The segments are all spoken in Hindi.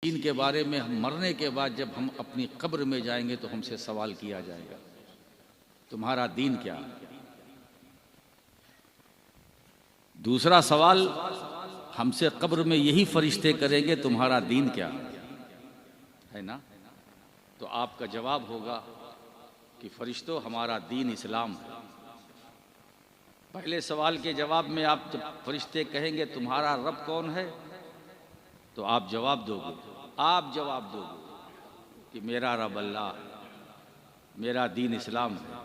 दीन के बारे में हम मरने के बाद जब हम अपनी कब्र में जाएंगे तो हमसे सवाल किया जाएगा, तुम्हारा दीन क्या है? दूसरा सवाल हमसे कब्र में यही फरिश्ते करेंगे, तुम्हारा दीन क्या है ना? तो आपका जवाब होगा कि फरिश्तों, हमारा दीन इस्लाम है। पहले सवाल के जवाब में आप जब फरिश्ते कहेंगे तुम्हारा रब कौन है, तो आप जवाब दोगे कि मेरा रब अल्लाह, मेरा दीन इस्लाम है।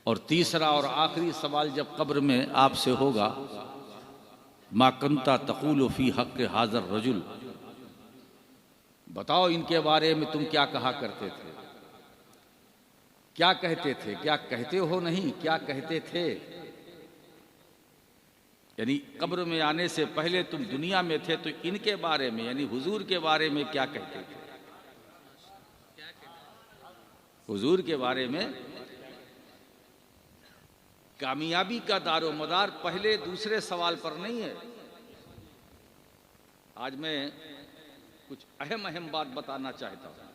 और तीसरा और आखिरी सवाल जब कब्र में आपसे होगा, मा कुंता तक़ूलु फ़ी हक़्क़ हाज़र रजुल, बताओ इनके बारे में तुम क्या कहा करते थे, क्या कहते थे, क्या कहते हो नहीं, क्या कहते थे। यानी कब्र में आने से पहले तुम दुनिया में थे तो इनके बारे में यानी हुजूर के बारे में क्या कहते थे। हुजूर के बारे में कामयाबी का दारोमदार पहले दूसरे सवाल पर नहीं है। आज मैं कुछ अहम बात बताना चाहता हूं।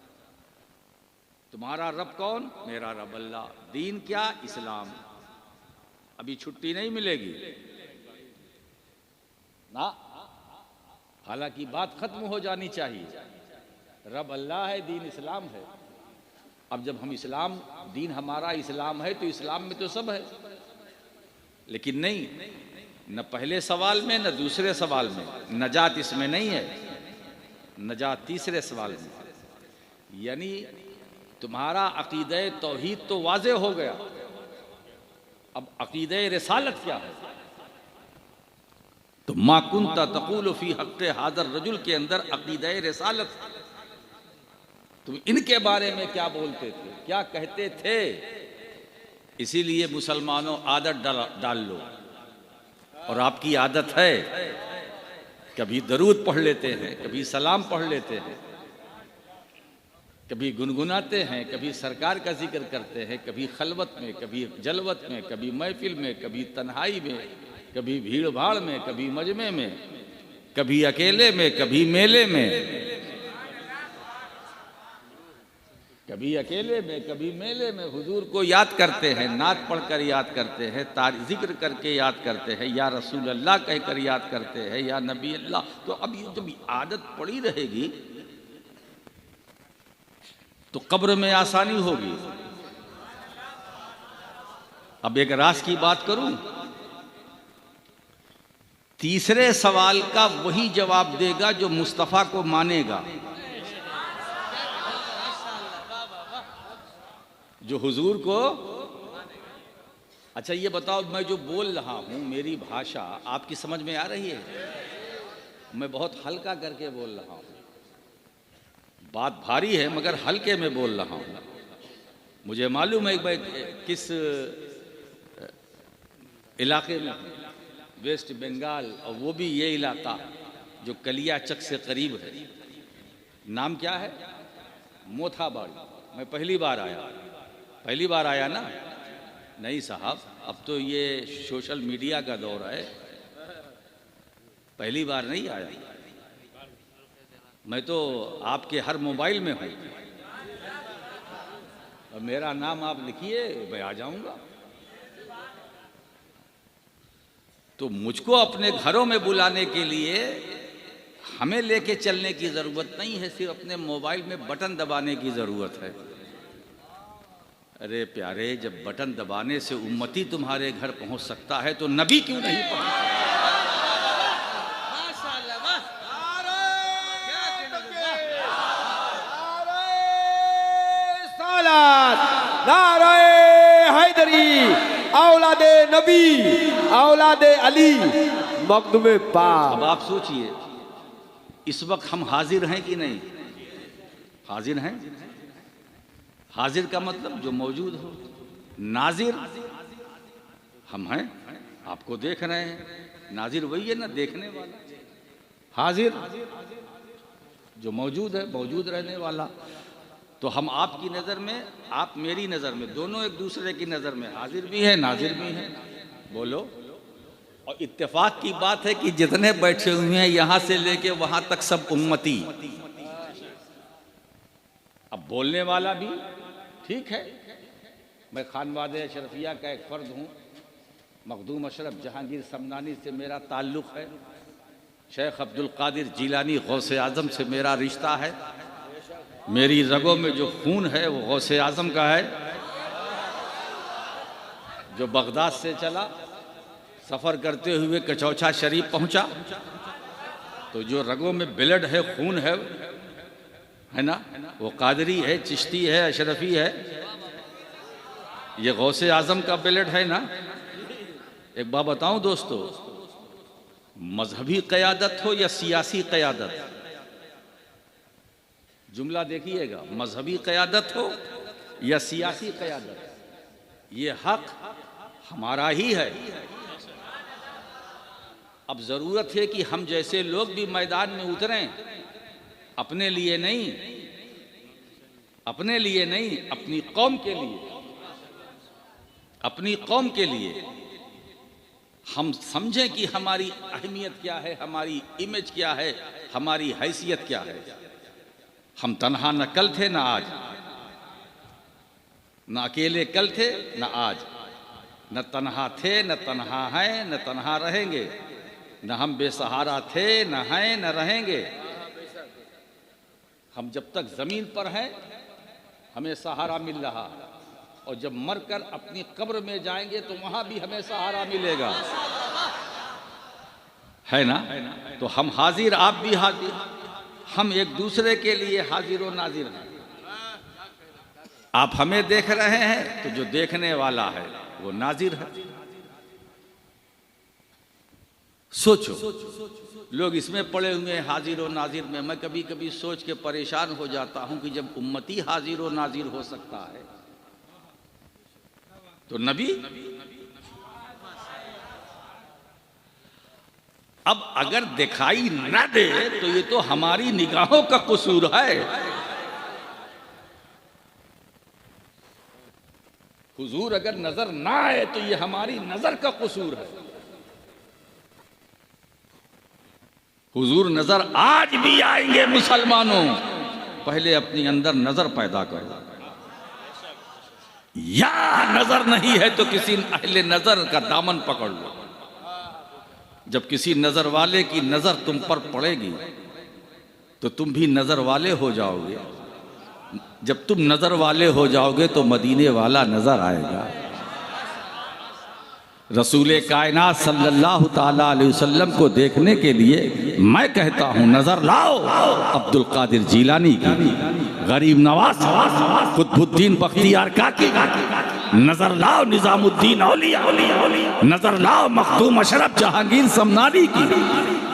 तुम्हारा रब कौन? मेरा रब अल्लाह। दीन क्या? इस्लाम। अभी छुट्टी नहीं मिलेगी ना, हालांकि बात खत्म हो जानी चाहिए। रब अल्लाह है, दीन इस्लाम है। अब जब हम इस्लाम, दीन हमारा इस्लाम है तो इस्लाम में तो सब है, लेकिन नहीं, न पहले सवाल में न दूसरे सवाल में, नजात इसमें नहीं है, नजात तीसरे सवाल में। यानी तुम्हारा अकीदे तौहीद तो वाज़े हो गया, अब अकीदे रिसालत क्या है? तो मा कुंता तक़ूलु फ़ी हक़्क़ हाज़र रजुल के अंदर अक़ीदा रिसालत, तुम इनके बारे में क्या बोलते थे, क्या कहते थे। इसीलिए मुसलमानों, आदत डाल लो, और आपकी आदत है, कभी दरूद पढ़ लेते हैं, कभी सलाम पढ़ लेते हैं, कभी गुनगुनाते हैं, कभी सरकार का जिक्र करते हैं, कभी खलवत में, कभी जलवत में, कभी महफिल में, कभी तन्हाई में, कभी भीड़ भाड़ में, कभी मजमे में, कभी अकेले में, कभी मेले में, कभी अकेले में, कभी मेले में हुजूर को याद करते हैं, नात पढ़कर याद करते हैं, जिक्र करके याद करते हैं, या रसूल अल्लाह कहकर याद करते हैं, या नबी अल्लाह। तो अब ये जब आदत पड़ी रहेगी तो कब्र में आसानी होगी। अब एक राज की बात करूं, तीसरे सवाल का वही जवाब देगा जो मुस्तफ़ा को मानेगा, जो हुजूर को। अच्छा ये बताओ, मैं जो बोल रहा हूं, मेरी भाषा आपकी समझ में आ रही है? मैं बहुत हल्का करके बोल रहा हूं, बात भारी है मगर हल्के में बोल रहा हूं। मुझे मालूम है मैं किस इलाके में, वेस्ट बंगाल, और वो भी ये इलाका जो कलियाचक से करीब है। नाम क्या है? मोथाबाड़ी। मैं पहली बार आया ना? नहीं साहब, अब तो ये सोशल मीडिया का दौर है, पहली बार नहीं आया। मैं तो आपके हर मोबाइल में हूँ, और मेरा नाम आप लिखिए, मैं आ जाऊंगा। तो मुझको अपने घरों में बुलाने के लिए हमें लेके चलने की जरूरत नहीं है, सिर्फ अपने मोबाइल में बटन दबाने की जरूरत है। अरे प्यारे, जब बटन दबाने से उम्मती तुम्हारे घर पहुंच सकता है तो नबी क्यों नहीं पहुंच? नारे हैदरी, औलादे नबी, औलादे अली, मखदूमे पाक। अब आप सोचिए, इस वक्त हम हाजिर हैं कि नहीं? हाजिर हैं। हाजिर का मतलब जो मौजूद हो। नाजिर हम हैं, आपको देख रहे हैं। नाजिर वही है ना, देखने वाला। हाजिर जो मौजूद है, मौजूद रहने वाला। तो हम आपकी नज़र में, आप मेरी नज़र में, दोनों एक दूसरे की नज़र में हाजिर भी हैं, नाजिर भी हैं। बोलो। और इत्तेफाक की बात है कि जितने बैठे हुए हैं यहां से लेके वहां तक सब उम्मती। अब बोलने वाला भी ठीक है, मैं खानवादे अशरफिया का एक फर्द हूँ, मखदूम अशरफ जहांगीर समनानी से मेरा ताल्लुक़ है, शेख अब्दुल कादिर जीलानी गौसे आज़म से मेरा रिश्ता है, मेरी रगों में जो खून है वो गौसे आज़म का है, जो बगदाद से चला सफ़र करते हुए कचौचा शरीफ पहुंचा, तो जो रगों में ब्लड है, खून है ना, वो कादरी है, चिश्ती है, अशरफी है, ये गौसे आज़म का ब्लड है ना। एक बात बताऊं दोस्तों, मजहबी क़यादत हो या सियासी क़यादत, जुमला देखिएगा, मजहबी क़यादत हो या सियासी क़यादत, ये हक हमारा ही है। अब ज़रूरत है कि हम जैसे लोग भी मैदान में उतरें, अपने लिए नहीं, अपनी कौम के लिए, अपनी कौम के लिए हम समझें कि हमारी अहमियत क्या है, हमारी इमेज क्या है, हमारी हैसियत क्या है। हम तन्हा न कल थे न आज, न अकेले कल थे न आज, न तन्हा थे न तन्हा हैं न तन्हा रहेंगे, न हम बेसहारा थे न हैं न रहेंगे। हम जब तक ज़मीन पर हैं हमें सहारा मिल रहा, और जब मरकर अपनी कब्र में जाएंगे तो वहां भी हमें सहारा मिलेगा, है ना। तो हम हाजिर, आप भी हाजिर, हम एक दूसरे के लिए हाजिर और नाजिर हैं। आप हमें देख रहे हैं तो जो देखने वाला है वो नाजिर है। सोचो, लोग इसमें पड़े हुए हैं हाजिर और नाजिर में। मैं कभी कभी सोच के परेशान हो जाता हूं कि जब उम्मती हाजिर और नाजिर हो सकता है तो नबी। अब अगर दिखाई न दे तो ये तो हमारी निगाहों का कसूर है। हुजूर अगर नजर ना आए तो ये हमारी नजर का कसूर है। हुजूर नजर आज भी आएंगे मुसलमानों, पहले अपनी अंदर नजर पैदा करो। या नजर नहीं है तो किसी अहले नजर का दामन पकड़ लो। जब किसी नजर वाले की नजर तुम पर पड़ेगी तो तुम भी नजर वाले हो जाओगे। जब तुम नजर वाले हो जाओगे तो मदीने वाला नजर आएगा। रसूले कायनात सल्लल्लाहु ताला अलैहि वसल्लम को देखने के लिए मैं कहता हूं नजर लाओ अब्दुल कादिर जीलानी की, गरीब नवाज कुतुबुद्दीन बख्तियार काकी, नजर लाओ निजामुद्दीन औलिया, नजर लाओ मखदूम अशरफ जहांगीर समनानी की।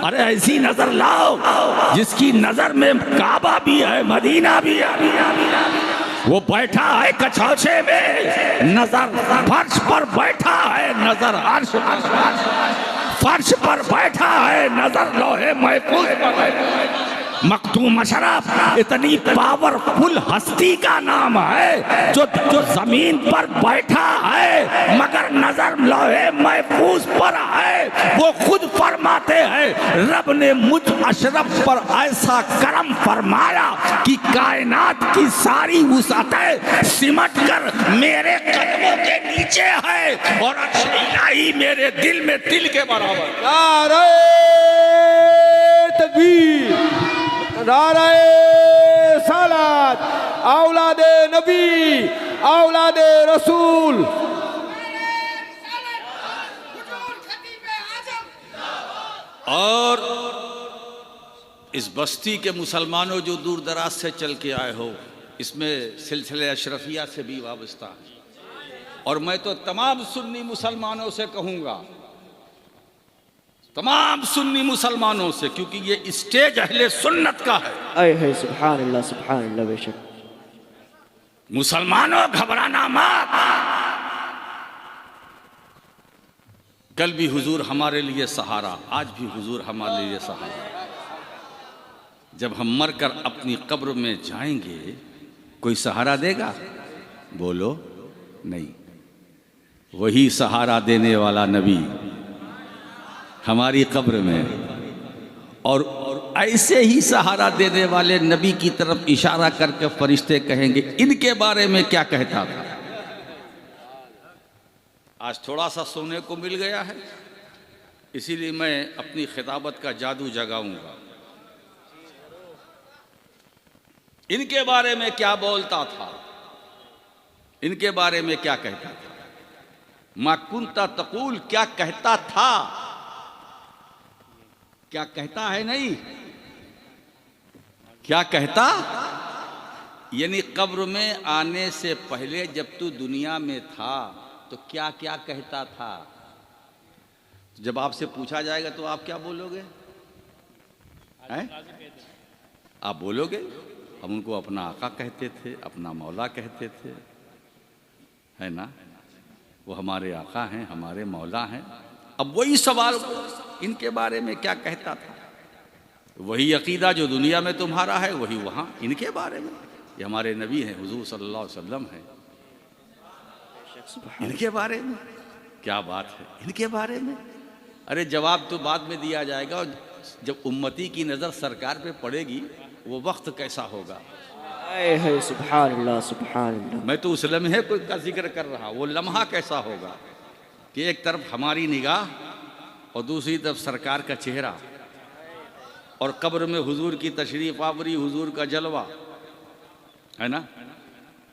अरे ऐसी नजर लाओ जिसकी नजर में काबा भी है, मदीना भी है। वो बैठा है कछौछे में, नजर फर्श पर बैठा है, नजर अर्श फर्श पर बैठा है, नजर लोहे महफूज पर। मखदूम अशरफ इतनी पावरफुल हस्ती का नाम है जो जमीन पर बैठा है मगर नजर लोहे महफूज पर है। वो खुद फरमाते हैं रब ने मुझ अशरफ पर ऐसा करम फरमाया कि कायनात की सारी वुसअतें सिमट कर मेरे कदमों के नीचे है और अर्श इलाही मेरे दिल में तिल के बराबर। नारे तकबीर, नारे सलात, औलादे नबी, औलादे रसूल। और इस बस्ती के मुसलमानों जो दूर दराज से चल के आए हो, इसमें सिलसिले अशरफिया से भी वाबस्ता है। और मैं तो तमाम सुन्नी मुसलमानों से कहूँगा, तमाम सुन्नी मुसलमानों से, क्योंकि ये स्टेज अहले सुन्नत का है। अय सुभान अल्लाह बेशक। मुसलमानों घबराना मत। कल भी हुजूर हमारे लिए सहारा, आज भी हुजूर हमारे लिए सहारा। जब हम मरकर अपनी कब्र में जाएंगे कोई सहारा देगा? बोलो नहीं। वही सहारा देने वाला नबी हमारी कब्र में। और ऐसे ही सहारा देने वाले नबी की तरफ इशारा करके फरिश्ते कहेंगे इनके बारे में क्या कहता था। आज थोड़ा सा सोने को मिल गया है, इसीलिए मैं अपनी खिताबत का जादू जगाऊंगा। इनके बारे में क्या बोलता था, इनके बारे में क्या कहता था। मा कुंता तकूल, क्या कहता था, क्या कहता है नहीं, क्या कहता। यानी कब्र में आने से पहले जब तू दुनिया में था तो क्या क्या कहता था। जब आपसे पूछा जाएगा तो आप क्या बोलोगे, हैं? आप बोलोगे हम उनको अपना आका कहते थे, अपना मौला कहते थे, है ना, वो हमारे आका हैं, हमारे मौला हैं। अब वही सवाल इनके बारे में क्या कहता था, वही अकीदा जो दुनिया में तुम्हारा है वही वहाँ इनके बारे में। ये हमारे नबी हैं, हुजूर सल्लल्लाहु अलैहि वसल्लम हैं, इनके बारे में क्या बात है, इनके बारे में। अरे जवाब तो बाद में दिया जाएगा, और जब उम्मती की नज़र सरकार पे पड़ेगी वो वक्त कैसा होगा। सुभान अल्लाह सुभान अल्लाह। मैं तो उस लम्हे का जिक्र कर रहा, वो लम्हा कैसा होगा कि एक तरफ हमारी निगाह और दूसरी तरफ सरकार का चेहरा, और कब्र में हुजूर की तशरीफ आवरी, हुजूर का जलवा, है ना।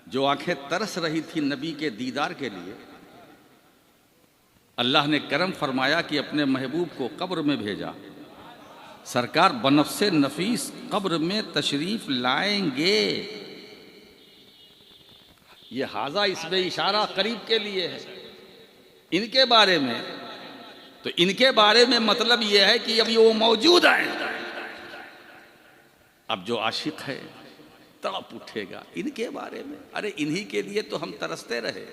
जो आंखें तरस रही थी नबी के दीदार के लिए, अल्लाह ने करम फरमाया कि अपने महबूब को कब्र में भेजा। सरकार बनफ्से नफीस कब्र में तशरीफ लाएंगे। ये हाजा इसमें इशारा करीब के लिए है। इनके बारे में तो इनके बारे में मतलब ये है कि अभी वो मौजूद हैं। अब जो आशिक है तड़प उठेगा इनके बारे में। अरे इन्हीं के लिए तो हम तरसते रहे,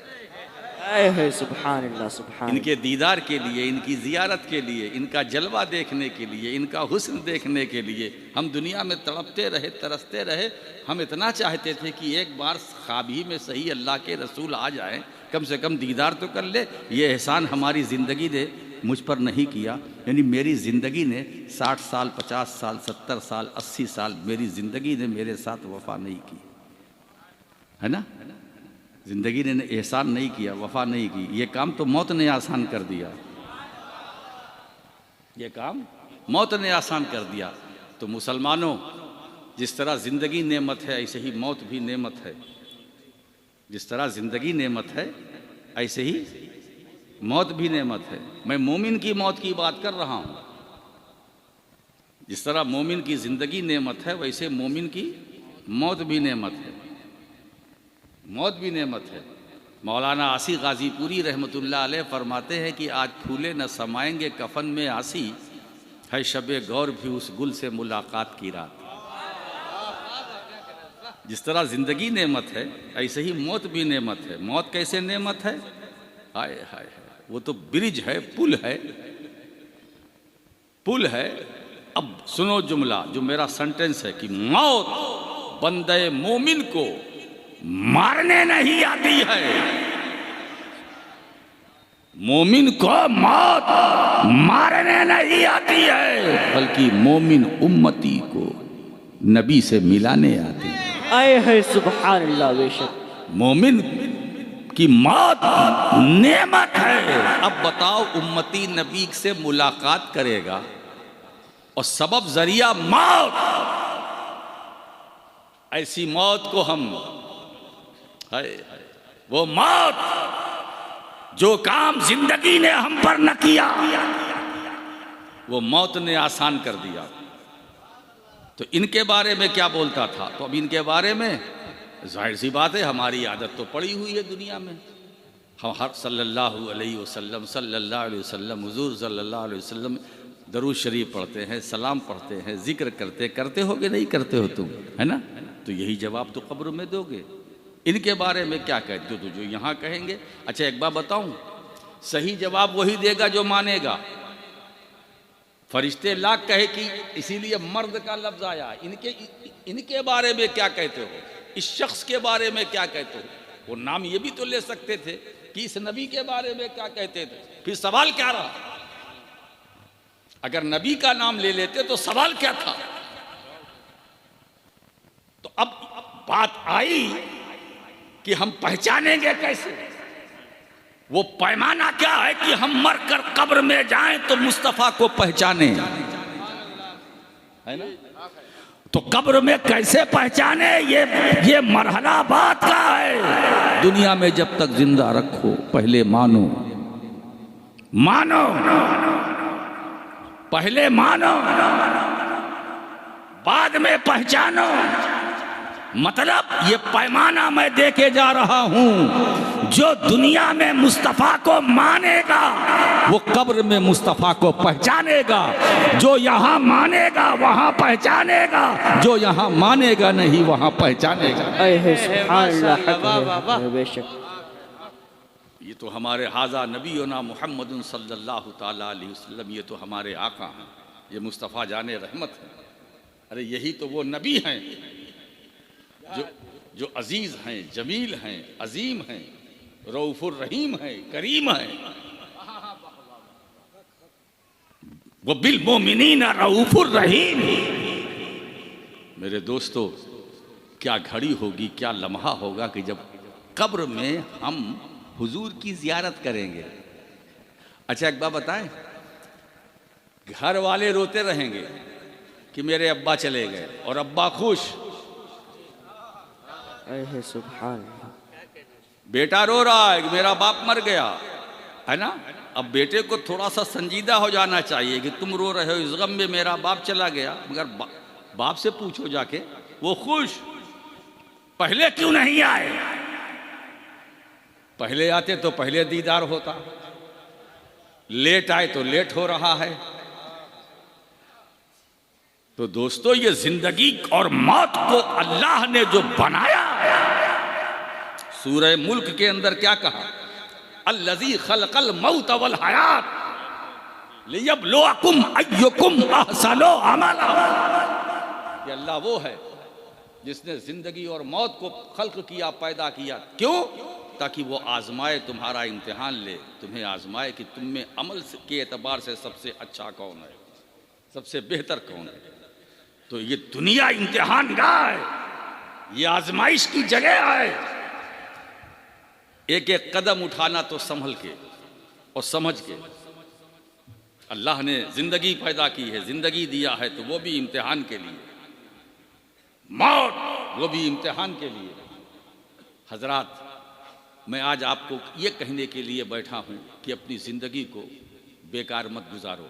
सुभान अल्लाह सुभान। इनके दीदार के लिए, इनकी जियारत के लिए, इनका जलवा देखने के लिए, इनका हुस्न देखने के लिए हम दुनिया में तड़पते रहे, तरसते रहे। हम इतना चाहते थे कि एक बार ख्वाब ही में सही अल्लाह के रसूल आ जाएं, कम से कम दीदार तो कर ले। ये एहसान हमारी ज़िंदगी ने मुझ पर नहीं किया। यानी मेरी ज़िंदगी ने 60 साल, 50 साल, 70 साल, 80 साल मेरी ज़िंदगी ने मेरे साथ वफा नहीं की, है ना। ज़िंदगी ने एहसान नहीं किया, वफा नहीं की। ये काम तो मौत ने आसान कर दिया, ये काम मौत ने आसान कर दिया। तो मुसलमानों, जिस तरह ज़िंदगी नेमत है ऐसे ही मौत भी नेमत है। जिस तरह ज़िंदगी नेमत है ऐसे ही मौत भी नेमत है। मैं मोमिन की मौत की बात कर रहा हूँ। जिस तरह मोमिन की ज़िंदगी नेमत है वैसे मोमिन की मौत भी नेमत है, मौत भी नेमत है। मौलाना आसी गाजीपुरी रहमतुल्लाह अलैह फरमाते हैं कि आज फूले न समाएंगे कफन में आसी, है शबे गौर भी उस गुल से मुलाकात की रात। जिस तरह ज़िंदगी नेमत है ऐसे ही मौत भी नेमत है। मौत कैसे नेमत है, हाय हाय, वो तो ब्रिज है, पुल है, पुल है। अब सुनो जुमला जो मेरा सेंटेंस है कि मौत बंदे मोमिन को मारने नहीं आती है। मोमिन को मौत मारने नहीं आती है, बल्कि मोमिन उम्मती को नबी से मिलाने आती है। है सुभान अल्लाह। बेशक मोमिन की मौत नेमत है। अब बताओ, उम्मती नबी से मुलाकात करेगा और सबब जरिया मौत, ऐसी मौत को हम है, वो मौत जो काम जिंदगी ने हम पर न किया वो मौत ने आसान कर दिया। तो इनके बारे में क्या बोलता था, तो अब इनके बारे में जाहिर सी बात है हमारी आदत तो पड़ी हुई है दुनिया में। हम हर सल्लल्लाहु अलैहि वसल्लम हुजूर सल्लल्लाहु अलैहि वसल्लम दरूद शरीफ पढ़ते हैं, सलाम पढ़ते हैं, जिक्र करते होगे, नहीं करते हो तुम, है ना। तो यही जवाब तो कब्र में दोगे। इनके बारे में क्या कहते हो तो जो यहाँ कहेंगे। अच्छा एक बात बताऊं, सही जवाब वही देगा जो मानेगा। फरिश्ते लाख कहे कि इसीलिए मर्द का लफ्ज आया। इनके बारे में क्या कहते हो, इस शख्स के बारे में क्या कहते हो। वो नाम ये भी तो ले सकते थे कि इस नबी के बारे में क्या कहते थे, फिर सवाल क्या रहा। अगर नबी का नाम ले लेते तो सवाल क्या था। तो अब बात आई कि हम पहचानेंगे कैसे। वो पैमाना क्या है कि हम मरकर कब्र में जाएं तो मुस्तफा को पहचाने, है ना। तो कब्र में कैसे पहचाने, ये मरहला बात का है। दुनिया में जब तक जिंदा रखो पहले मानो, पहले मानो, बाद में पहचानो। मतलब ये पैमाना मैं देके जा रहा हूं, जो दुनिया में मुस्तफा को मानेगा वो कब्र में मुस्तफा को पहचानेगा। जो यहां मानेगा वहां पहचानेगा, जो यहां मानेगा नहीं वहां पहचानेगा। बेशक ये तो हमारे हाजा नबीना मुहम्मद सल्लल्लाहु ताला अलैहि वसल्लम, ये तो हमारे आका हैं, ये मुस्तफ़ा जाने रहमत है। अरे यही तो वो नबी हैं जो अजीज हैं, जमील हैं, अजीम हैं, रऊफुर रहीम हैं, करीम हैं। वो बिल मोमिनीना रऊफुर रहीम। मेरे दोस्तों, क्या घड़ी होगी, क्या लम्हा होगा कि जब कब्र में हम हुजूर की जियारत करेंगे। अच्छा एक बात बताएं, घर वाले रोते रहेंगे कि मेरे अब्बा चले गए और अब्बा खुश, सुभान अल्लाह। बेटा रो रहा है कि मेरा बाप मर गया, है ना। अब बेटे को थोड़ा सा संजीदा हो जाना चाहिए कि तुम रो रहे हो इस गम में मेरा बाप चला गया, मगर बाप से पूछो जाके, वो खुश। पहले क्यों नहीं आए? पहले आते तो पहले दीदार होता, लेट आए तो लेट हो रहा है। तो दोस्तों, ये जिंदगी और मौत को अल्लाह ने जो बनाया, सूरह मुल्क के अंदर क्या कहा, अल्लज़ी खलक़ल मौत वल हयात लियब्लुवकुम अय्युकुम अहसनु अमला। ये अल्लाह वो है जिसने जिंदगी और मौत को खल्क किया, पैदा किया। क्यों? ताकि वो आजमाए, तुम्हारा इम्तिहान ले, तुम्हें आजमाए कि तुम में अमल के एतबार से सबसे अच्छा कौन है, सबसे बेहतर कौन है। तो ये दुनिया इम्तिहान गाह है, ये आजमाइश की जगह है। एक एक कदम उठाना तो संभल के और समझ के। अल्लाह ने जिंदगी पैदा की है, जिंदगी दिया है तो वो भी इम्तिहान के लिए, मौत वो भी इम्तिहान के लिए। हजरात, मैं आज आपको ये कहने के लिए बैठा हूं कि अपनी जिंदगी को बेकार मत गुजारो।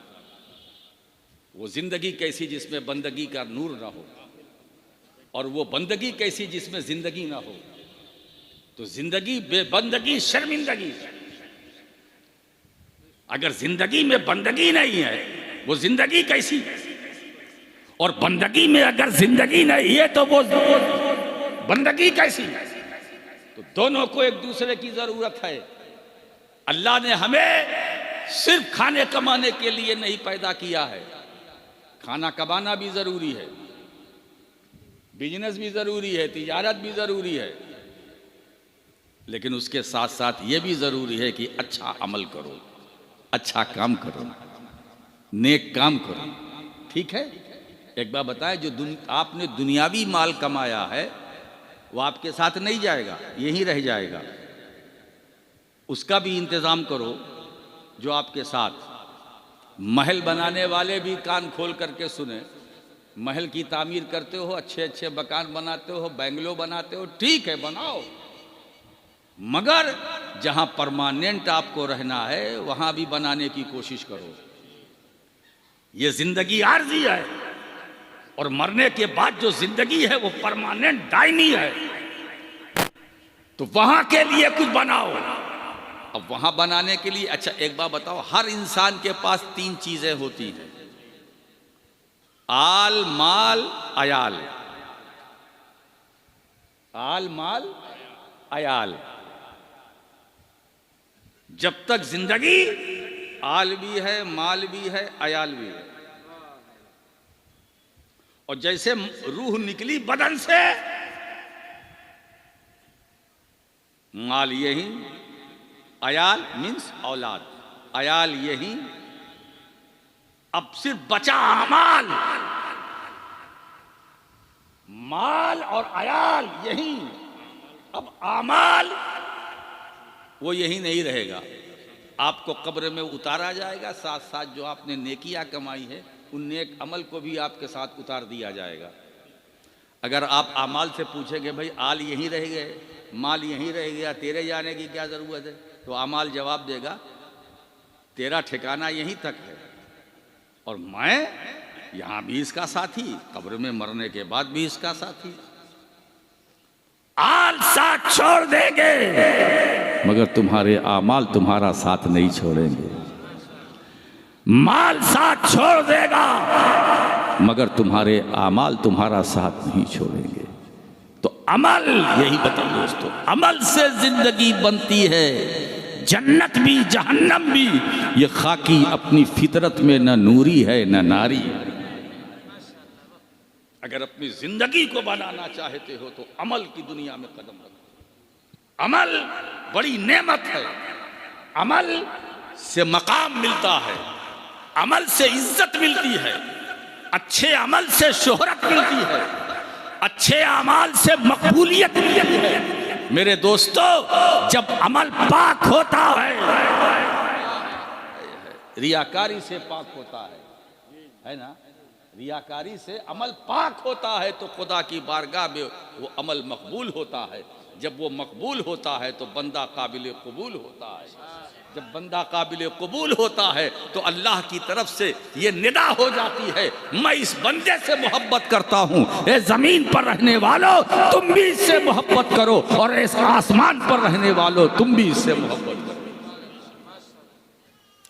वो जिंदगी कैसी जिसमें बंदगी का नूर ना हो, और वो बंदगी कैसी जिसमें जिंदगी ना हो। तो जिंदगी बेबंदगी शर्मिंदगी। अगर जिंदगी में बंदगी नहीं है, वो जिंदगी कैसी? और बंदगी में अगर जिंदगी नहीं है तो वो बंदगी कैसी? तो दोनों को एक दूसरे की जरूरत है। अल्लाह ने हमें सिर्फ खाने कमाने के लिए नहीं पैदा किया है। खाना कमाना भी जरूरी है, बिजनेस भी जरूरी है, तिजारत भी जरूरी है, लेकिन उसके साथ साथ ये भी जरूरी है कि अच्छा अमल करो, अच्छा काम करो, नेक काम करो। ठीक है। एक बात बताएं, जो आपने दुनियावी माल कमाया है वो आपके साथ नहीं जाएगा, यहीं रह जाएगा। उसका भी इंतजाम करो जो आपके साथ। महल बनाने वाले भी कान खोल करके सुने। महल की तामीर करते हो, अच्छे अच्छे मकान बनाते हो, बंगलो बनाते हो, ठीक है बनाओ, मगर जहां परमानेंट आपको रहना है वहां भी बनाने की कोशिश करो। ये जिंदगी आर्जी है, और मरने के बाद जो जिंदगी है वो परमानेंट दायमी है। तो वहां के लिए कुछ बनाओ। अब वहां बनाने के लिए, अच्छा एक बात बताओ, हर इंसान के पास 3 चीजें होती हैं, आल माल अयाल। आल माल अयाल। जब तक जिंदगी, आल भी है, माल भी है, अयाल भी है। और जैसे रूह निकली बदन से, माल यही, अयाल मीन्स औलाद, अयाल यही, अब सिर्फ बचा अमाल, माल और अयाल यही। अब अमाल वो यही नहीं रहेगा, आपको कब्र में उतारा जाएगा, साथ साथ जो आपने नेकियां कमाई है उन नेक अमल को भी आपके साथ उतार दिया जाएगा। अगर आप आमाल से पूछेंगे भाई आल यहीं रह गए, माल यहीं रह गया, तेरे जाने की क्या ज़रूरत है, तो आमाल जवाब देगा तेरा ठिकाना यहीं तक है और मैं यहाँ भी इसका साथी, कब्र में मरने के बाद भी इसका साथी। आल साथ छोड़ देंगे मगर तुम्हारे आमाल तुम्हारा साथ नहीं छोड़ेंगे। माल साथ छोड़ देगा मगर तुम्हारे आमाल तुम्हारा साथ नहीं छोड़ेंगे। तो अमल, यही बताओ दोस्तों, अमल से जिंदगी बनती है, जन्नत भी जहन्नम भी। ये खाकी अपनी फितरत में न नूरी है न नारी। अगर अपनी जिंदगी को बनाना चाहते हो तो अमल की दुनिया में कदम रखो। अमल बड़ी नेमत है, अमल से मकाम मिलता है, अमल से इज्जत मिलती है, अच्छे अमल से शोहरत मिलती है, अच्छे अमाल से मकबूलियत मिलती है। मेरे दोस्तों, जब अमल पाक होता है, रियाकारी से पाक होता है ना, रियाकारी से अमल पाक होता है तो खुदा की बारगाह में वो अमल मकबूल होता है। जब वो मकबूल होता है तो बंदा काबिल कबूल होता है। जब बंदा काबिल कबूल होता है तो अल्लाह की तरफ से ये निदा हो जाती है, मैं इस बंदे से मोहब्बत करता हूँ। ए जमीन पर रहने वालों, तुम भी इससे मोहब्बत करो, और इस आसमान पर रहने वालों, तुम भी इससे मोहब्बत करो।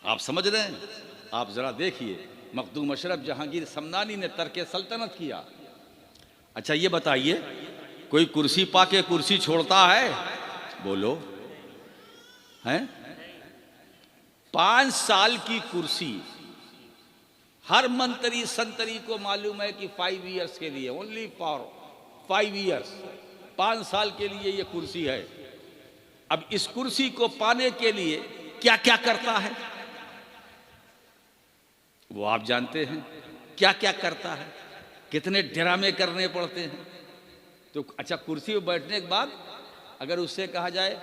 आप समझ रहे हैं? आप जरा देखिए, मखदूम अशरफ जहांगीर समनानी ने तर्के सल्तनत किया। अच्छा ये बताइए, कोई कुर्सी पाके कुर्सी छोड़ता है? बोलो, हैं? 5 साल की कुर्सी, हर मंत्री संतरी को मालूम है कि 5 इयर्स के लिए, ओनली फॉर 5 इयर्स, 5 साल के लिए ये कुर्सी है। अब इस कुर्सी को पाने के लिए क्या क्या करता है वो आप जानते हैं। क्या क्या करता है, कितने ड्रामे करने पड़ते हैं। तो अच्छा, कुर्सी पर बैठने के बाद अगर उससे कहा जाए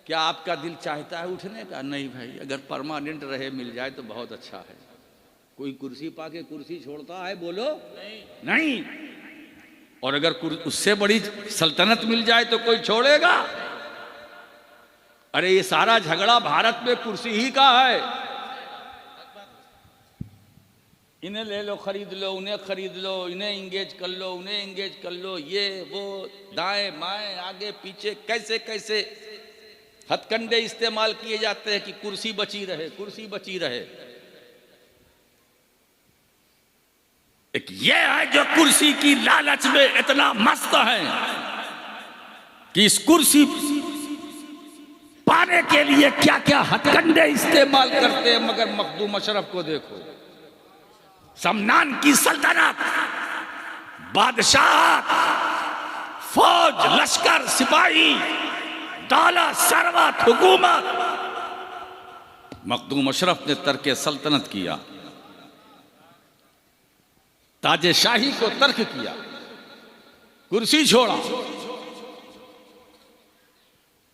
क्या आपका दिल चाहता है उठने का? नहीं भाई, अगर परमानेंट रहे मिल जाए तो बहुत अच्छा है। कोई कुर्सी पाके कुर्सी छोड़ता है? बोलो, नहीं। और अगर उससे बड़ी सल्तनत मिल जाए तो कोई छोड़ेगा? अरे ये सारा झगड़ा भारत में कुर्सी ही का है। इन्हें ले लो, खरीद लो, उन्हें खरीद लो, इन्हें इंगेज कर लो, उन्हें इंगेज कर लो, ये वो, दाएं बाएं आगे पीछे, कैसे कैसे हथकंडे इस्तेमाल किए जाते हैं कि कुर्सी बची रहे, कुर्सी बची रहे। एक ये है जो कुर्सी की लालच में इतना मस्त है कि इस कुर्सी पाने के लिए क्या क्या हथकंडे इस्तेमाल करते हैं। मगर मखदूम अशरफ को देखो, समनान की सल्तनत, बादशाह, फौज, लश्कर, सिपाही, दौलत, सरवत, हुकूमत, मखदूम अशरफ ने तर्क सल्तनत किया, ताजेशाही को तर्क किया, कुर्सी छोड़ा।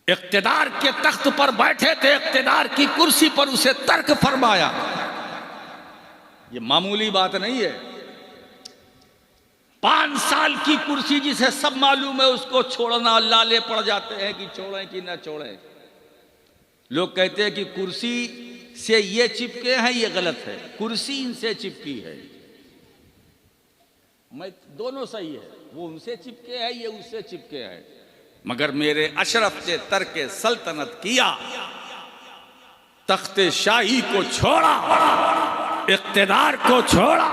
इख्तिदार के तख्त पर बैठे थे, इख्तिदार की कुर्सी पर उसे तर्क फरमाया। ये मामूली बात नहीं है। 5 साल की कुर्सी जिसे सब मालूम है उसको छोड़ना लाले पड़ जाते हैं कि छोड़ें कि ना छोड़ें। लोग कहते हैं कि कुर्सी से ये चिपके हैं, ये गलत है, कुर्सी इनसे चिपकी है। मैं दोनों सही है, वो उनसे चिपके है, ये उससे चिपके है। मगर मेरे अशरफ से तर्क सल्तनत किया, तख्ते शाही को छोड़ा, इख्तिदार को छोड़ा।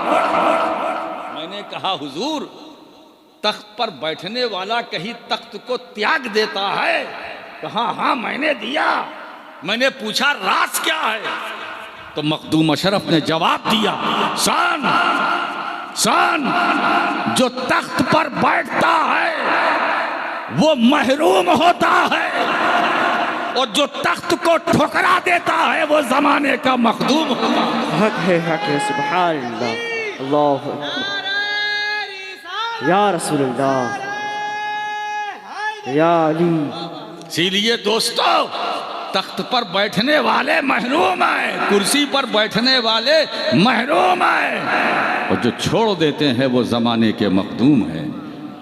मैंने कहा हुजूर, तख्त पर बैठने वाला कहीं तख्त को त्याग देता है? कहा हाँ मैंने दिया। मैंने पूछा राज क्या है? तो मखदूम अशरफ ने जवाब दिया, सान जो तख्त पर बैठता है वो महरूम होता है, और जो तख्त को ठुकरा देता है वो जमाने का मखदूम होता है। हक है सुभान अल्लाह। अल्लाह या रसूल अल्लाह या अली। इसीलिए दोस्तों तख्त पर बैठने वाले महरूम हैं, कुर्सी पर बैठने वाले महरूम हैं, और जो छोड़ देते हैं वो जमाने के मखदूम हैं,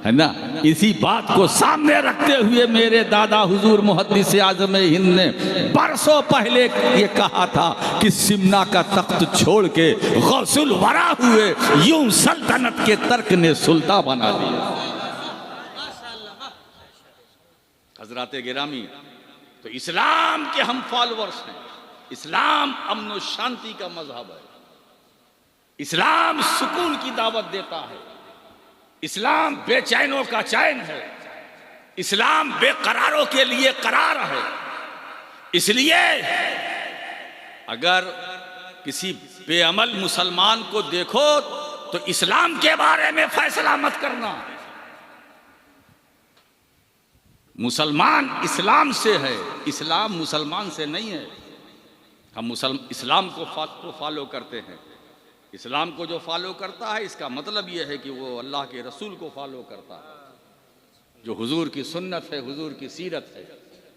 है ना। इसी बात को सामने रखते हुए मेरे दादा हुजूर मुहद्दिस आज़म हिंद ने बरसों पहले ये कहा था कि सिमना का तख्त छोड़ के गौसुल वरा हुए, यूं सल्तनत के तर्क ने सुल्तान बना दिया। हजरात गिरामी, तो इस्लाम के हम फॉलोअर्स हैं। इस्लाम अमन और शांति का मजहब है। इस्लाम सुकून की दावत देता है। इस्लाम बेचैनों का चैन है। इस्लाम बेकरारों के लिए करार है। इसलिए अगर किसी बेअमल मुसलमान को देखो तो इस्लाम के बारे में फैसला मत करना। मुसलमान इस्लाम से है, इस्लाम मुसलमान से नहीं है। हम इस्लाम को फॉलो करते हैं। इस्लाम को जो फॉलो करता है इसका मतलब यह है कि वो अल्लाह के रसूल को फॉलो करता है, जो हुजूर की सुन्नत है, हुजूर की सीरत है।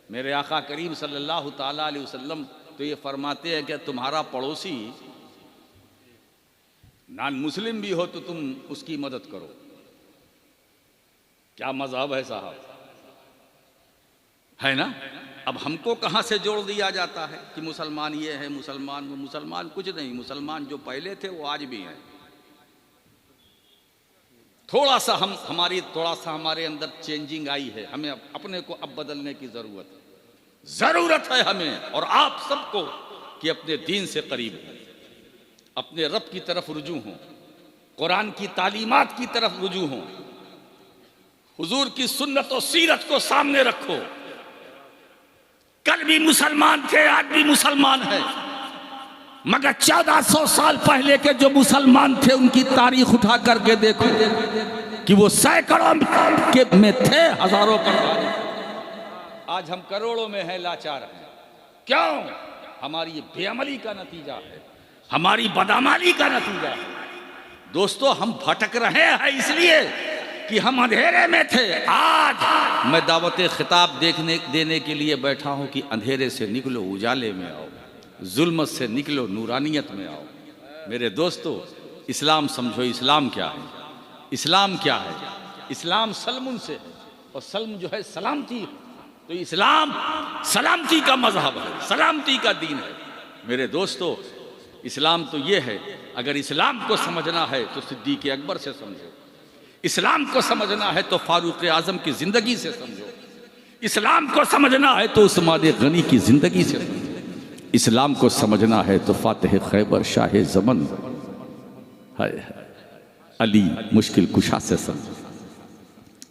मेरे आका करीम सल्लल्लाहु ताला अलैहि वसल्लम तो ये फरमाते हैं कि तुम्हारा पड़ोसी नॉन मुस्लिम भी हो तो तुम उसकी मदद करो। क्या मजहब है साहब, है ना। अब हमको कहाँ से जोड़ दिया जाता है कि मुसलमान ये है, मुसलमान वो। मुसलमान कुछ नहीं, मुसलमान जो पहले थे वो आज भी हैं। थोड़ा सा हमारे अंदर चेंजिंग आई है। हमें अपने को अब बदलने की जरूरत है हमें और आप सबको कि अपने दीन से करीब हो, अपने रब की तरफ रुजू हो, कुरान की तालीमात की तरफ रुजू हो, हुजूर की सुन्नत और सीरत को सामने रखो। कल भी मुसलमान थे, आज भी मुसलमान है, मगर 1400 साल पहले के जो मुसलमान थे उनकी तारीख उठा करके देखो कि वो सैकड़ों के में थे, हजारों पर। आज हम करोड़ों में हैं, लाचार हैं। क्यों? हमारी ये बेअमली का नतीजा है, हमारी बदअमली का नतीजा है। दोस्तों हम भटक रहे हैं इसलिए कि हम अंधेरे में थे। आज मैं दावत खिताब देने के लिए बैठा हूं कि अंधेरे से निकलो, उजाले में आओ, जुल्मत से निकलो, नूरानियत में आओ। मेरे दोस्तों इस्लाम समझो। इस्लाम क्या है? इस्लाम क्या है? इस्लाम सलमुन से है और सल्म जो है सलामती। तो इस्लाम सलामती का मजहब है, सलामती का दीन है। मेरे दोस्तों इस्लाम तो ये है, अगर इस्लाम को समझना है तो सिद्दीक़ अकबर से समझो। इस्लाम को समझना है तो फारूक आजम की जिंदगी से समझो। इस्लाम को समझना है तो उस्मान गनी की जिंदगी से समझो। इस्लाम को समझना है तो फातिह खैबर शाह ज़मन अली मुश्किल कुशा से समझो।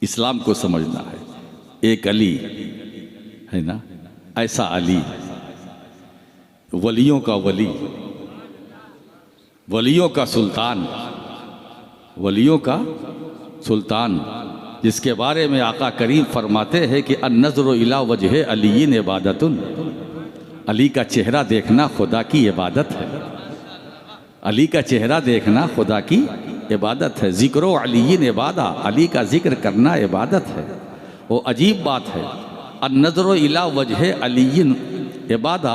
इस्लाम को समझना है, एक अली है ना, ऐसा अली, वलियों का वली, वलियों का सुल्तान, वलियों का सुल्तान, जिसके बारे में आका करीम फरमाते हैं कि अन्नज़्रु इला वजह अलीयिन इबादतुन। अली का चेहरा देखना खुदा की इबादत है। अली का चेहरा देखना खुदा की इबादत है। ज़िक्रो अलीयिन इबादा, अली का जिक्र करना इबादत है। वो अजीब बात है, अन्नज़्रु इला वजह अलीयिन इबादा,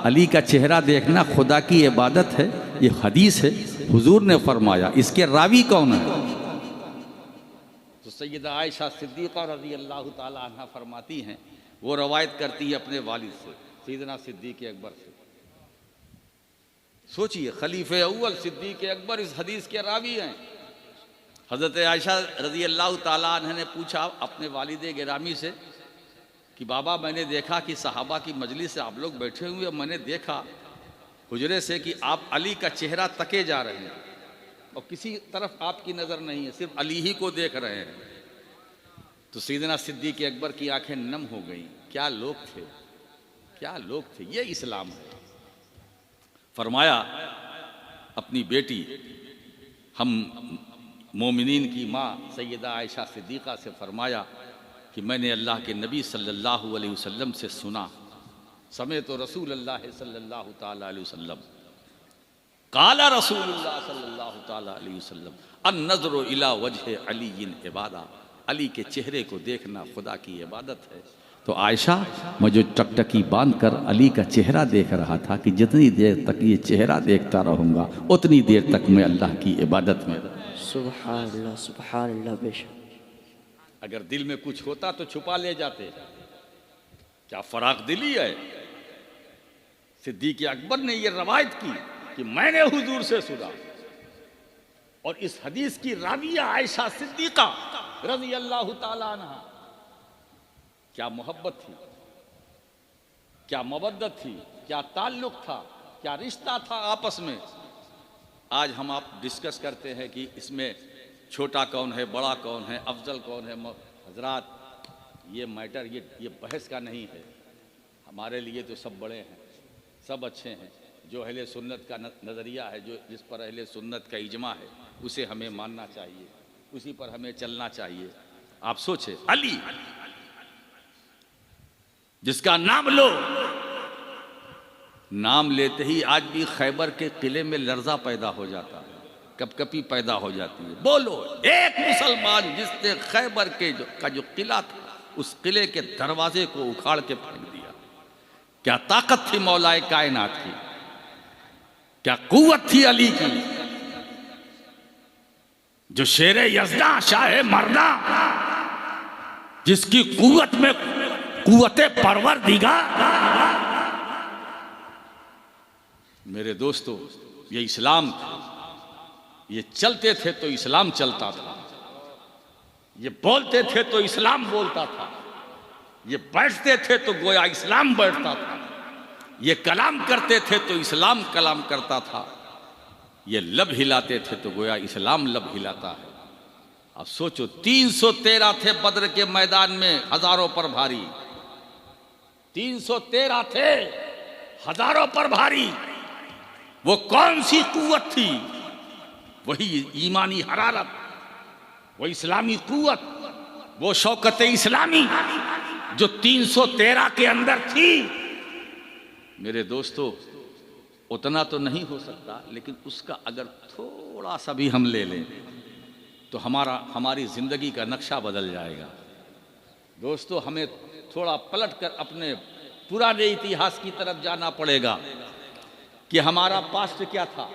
अली का चेहरा देखना खुदा की इबादत है। ये हदीस है, हुजूर ने फरमाया। इसके रावी कौन है? तो सैयदा आयशा सिद्दीक़ा रज़ी अल्लाह ताला अन्हा फरमाती हैं, वो रवायत करती है अपने वालिद से, सैयदना सिद्दीक़ अकबर से। सोचिए, खलीफे अव्वल सिद्दीक़ अकबर इस हदीस के रावी हैं। हज़रत आयशा रज़ी अल्लाह ताला अन्हा ने पूछा अपने वालिद गिरामी से कि बाबा मैंने देखा कि सहाबा की मजलिस से आप लोग बैठे हुए, मैंने देखा हुजरे से कि आप अली का चेहरा तके जा रहे हैं और किसी तरफ आपकी नज़र नहीं है, सिर्फ अली ही को देख रहे हैं। तो सैयदना सिद्दीक़ अकबर की आंखें नम हो गईं। क्या लोग थे, क्या लोग थे। ये इस्लाम है। फरमाया अपनी बेटी, हम मोमिनीन की माँ सैयदा आयशा सिद्दीक़ा से फरमाया कि मैंने अल्लाह के नबी सल्लल्लाहु अलैहि वसल्लम से सुना समय तो रसूलुल्लाह सल्लल्लाहु ताला अलैहि वसल्लम काला रसूलुल्लाह सल्लल्लाहु ताला अलैहि वसल्लम अन नज़रो इला वजह अली इबादा, अली के चेहरे को देखना खुदा की इबादत है। तो आयशा, मैं जो टकटकी बांध कर अली का चेहरा देख रहा था कि जितनी देर तक ये चेहरा देखता रहूँगा उतनी देर तक मैं अल्लाह की इबादत में रहूँगा। सुभान अल्लाह बेशक। अगर दिल में कुछ होता तो छुपा ले जाते। क्या फराक दिली है। सिद्दीक़ अकबर ने यह रवायत की कि मैंने हुजूर से सुना, और इस हदीस की राविया आयशा सिद्दीक़ा रज़ी अल्लाह ताला अन्हा, क्या मोहब्बत थी, क्या मवद्दत थी, क्या ताल्लुक था, क्या रिश्ता था आपस में। आज हम आप डिस्कस करते हैं कि इसमें छोटा कौन है, बड़ा कौन है, अफजल कौन है। हजरात, ये मैटर ये बहस का नहीं है। हमारे लिए तो सब बड़े हैं, सब अच्छे हैं। जो अहले सुन्नत का नज़रिया है, जो जिस पर अहले सुन्नत का इजमा है, उसे हमें मानना चाहिए, उसी पर हमें चलना चाहिए। आप सोचे, अली जिसका नाम लो, नाम लेते ही आज भी खैबर के किले में लर्जा पैदा हो जाता है, कपकपी पैदा हो जाती है। बोलो, एक मुसलमान जिसने खैबर के का जो किला था, उस किले के दरवाजे को उखाड़ के फेंक दिया। क्या ताकत थी मौलाए कायनात की, क्या कुव्वत थी अली की। जो शेरे यज़दा शाह मर्दा, जिसकी कुव्वत में कुव्वते परवरदिगार। मेरे दोस्तों, ये इस्लाम था। ये चलते थे तो इस्लाम चलता था, ये बोलते थे तो इस्लाम बोलता था, ये बैठते थे तो गोया इस्लाम बैठता था, ये कलाम करते थे तो इस्लाम कलाम करता था, ये लब हिलाते थे तो गोया इस्लाम लब हिलाता है। अब सोचो, 313 थे बद्र के मैदान में, हजारों पर भारी। 313 थे, हजारों पर भारी। वो कौन सी कुव्वत थी? वही ईमानी हरारत, वो इस्लामी कुव्वत, वो शौकत इस्लामी जो 313 के अंदर थी। मेरे दोस्तों, उतना तो नहीं हो सकता, लेकिन उसका अगर थोड़ा सा भी हम ले लें तो हमारी जिंदगी का नक्शा बदल जाएगा। दोस्तों, हमें थोड़ा पलट कर अपने पुराने इतिहास की तरफ जाना पड़ेगा कि हमारा पास्ट क्या था,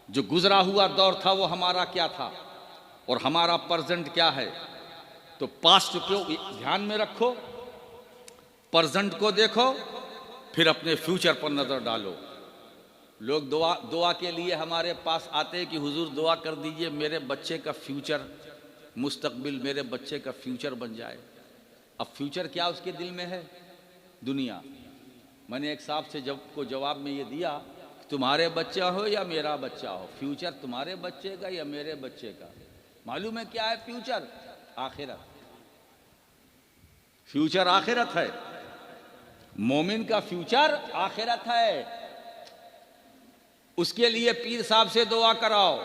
जो गुजरा हुआ दौर था वो हमारा क्या था, और हमारा प्रेजेंट क्या है। तो पास्ट को ध्यान में रखो, प्रेजेंट को देखो, फिर अपने फ्यूचर पर नजर डालो। लोग दुआ के लिए हमारे पास आते हैं कि हुजूर दुआ कर दीजिए मेरे बच्चे का फ्यूचर, मुस्तकबिल मेरे बच्चे का फ्यूचर बन जाए। अब फ्यूचर क्या उसके दिल में है? दुनिया। मैंने एक साहब से जवाब में ये दिया, तुम्हारे बच्चा हो या मेरा बच्चा हो, फ्यूचर तुम्हारे बच्चे का या मेरे बच्चे का। मालूम है क्या है फ्यूचर? आखिरत। फ्यूचर आखिरत है। मोमिन का फ्यूचर आखिरत है। उसके लिए पीर साहब से दुआ कराओ।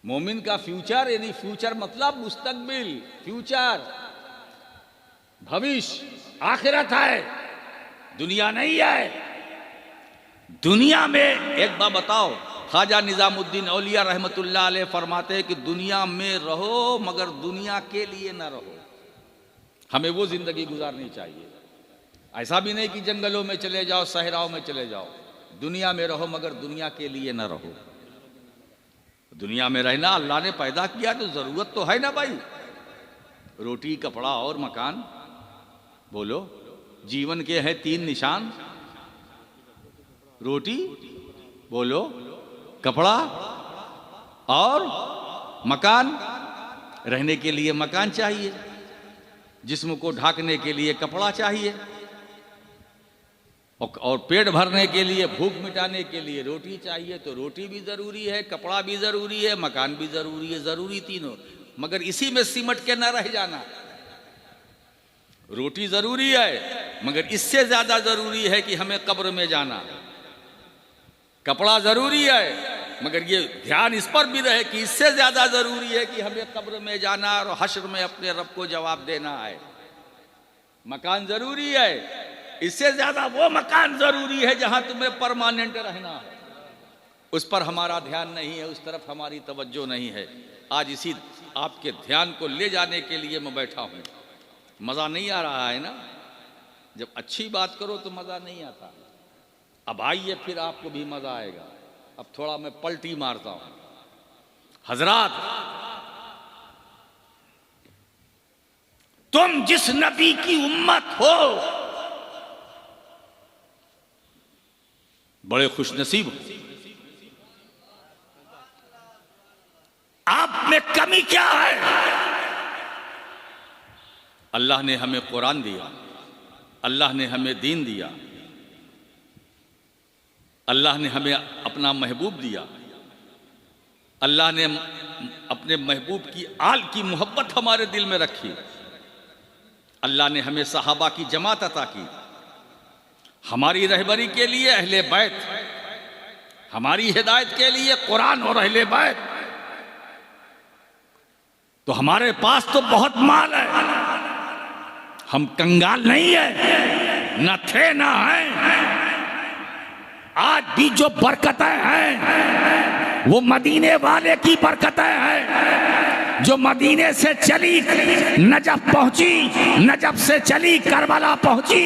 मोमिन का फ्यूचर, यानी फ्यूचर मतलब मुस्तकबिल, फ्यूचर, भविष्य, आखिरत है, दुनिया नहीं है। दुनिया में एक बात बताओ, ख्वाजा निजामुद्दीन औलिया रहमतुल्लाह अलैह फरमाते हैं कि दुनिया में रहो मगर दुनिया के लिए ना रहो। हमें वो जिंदगी गुजारनी चाहिए। ऐसा भी नहीं कि जंगलों में चले जाओ, सहराओं में चले जाओ। दुनिया में रहो मगर दुनिया के लिए ना रहो। दुनिया में रहना अल्लाह ने पैदा किया तो जरूरत तो है ना भाई। रोटी, कपड़ा और मकान। बोलो, जीवन के हैं 3 निशान। रोटी, बोलो, कपड़ा और मकान। रहने के लिए मकान चाहिए, जिस्म को ढकने के लिए कपड़ा चाहिए, और पेट भरने के लिए, भूख मिटाने के लिए रोटी चाहिए। तो रोटी भी जरूरी है, कपड़ा भी जरूरी है, मकान भी जरूरी है, जरूरी तीनों। मगर इसी में सिमट के ना रह जाना। रोटी जरूरी है मगर इससे ज्यादा जरूरी है कि हमें कब्र में जाना। कपड़ा जरूरी है मगर ये ध्यान इस पर भी रहे कि इससे ज्यादा जरूरी है कि हमें कब्र में जाना और हश्र में अपने रब को जवाब देना है। मकान जरूरी है, इससे ज्यादा वो मकान जरूरी है जहां तुम्हें परमानेंट रहना है। उस पर हमारा ध्यान नहीं है, उस तरफ हमारी तवज्जो नहीं है। आज इसी आपके ध्यान को ले जाने के लिए मैं बैठा हूं। मजा नहीं आ रहा है ना? जब अच्छी बात करो तो मजा नहीं आता। अब आइए फिर आपको भी मजा आएगा। अब थोड़ा मैं पलटी मारता हूं। हजरात, तुम जिस नबी की उम्मत हो बड़े खुशनसीब हो। आप में कमी क्या है? अल्लाह ने हमें कुरान दिया, अल्लाह ने हमें दीन दिया, अल्लाह ने हमें अपना महबूब दिया, अल्लाह ने अपने महबूब की आल की मोहब्बत हमारे दिल में रखी, अल्लाह ने हमें सहाबा की जमात अता की, हमारी रहबरी के लिए अहले बैत, हमारी हिदायत के लिए कुरान और अहले बैत। तो हमारे पास तो बहुत माल है, हम कंगाल नहीं है, न थे न हैं। आज भी जो बरकतें हैं वो मदीने वाले की बरकतें हैं, जो मदीने से चली नजफ पहुंची, नजफ से चली करबला पहुंची,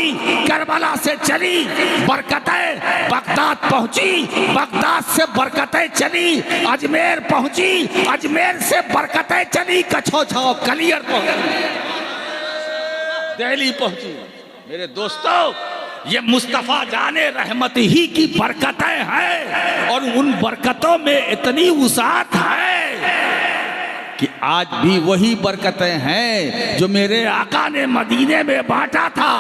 करबला से चली बरकतें बगदाद पहुंची, बगदाद से बरकतें चली अजमेर पहुंची, अजमेर से बरकतें चली कछोछाव कलियर पहुंची, दिल्ली पहुंची। मेरे दोस्तों, ये मुस्तफा जाने रहमत ही की बरकतें हैं और उन बरकतों में इतनी वुसाअत है कि आज भी वही बरकतें हैं जो मेरे आका ने मदीने में बांटा था,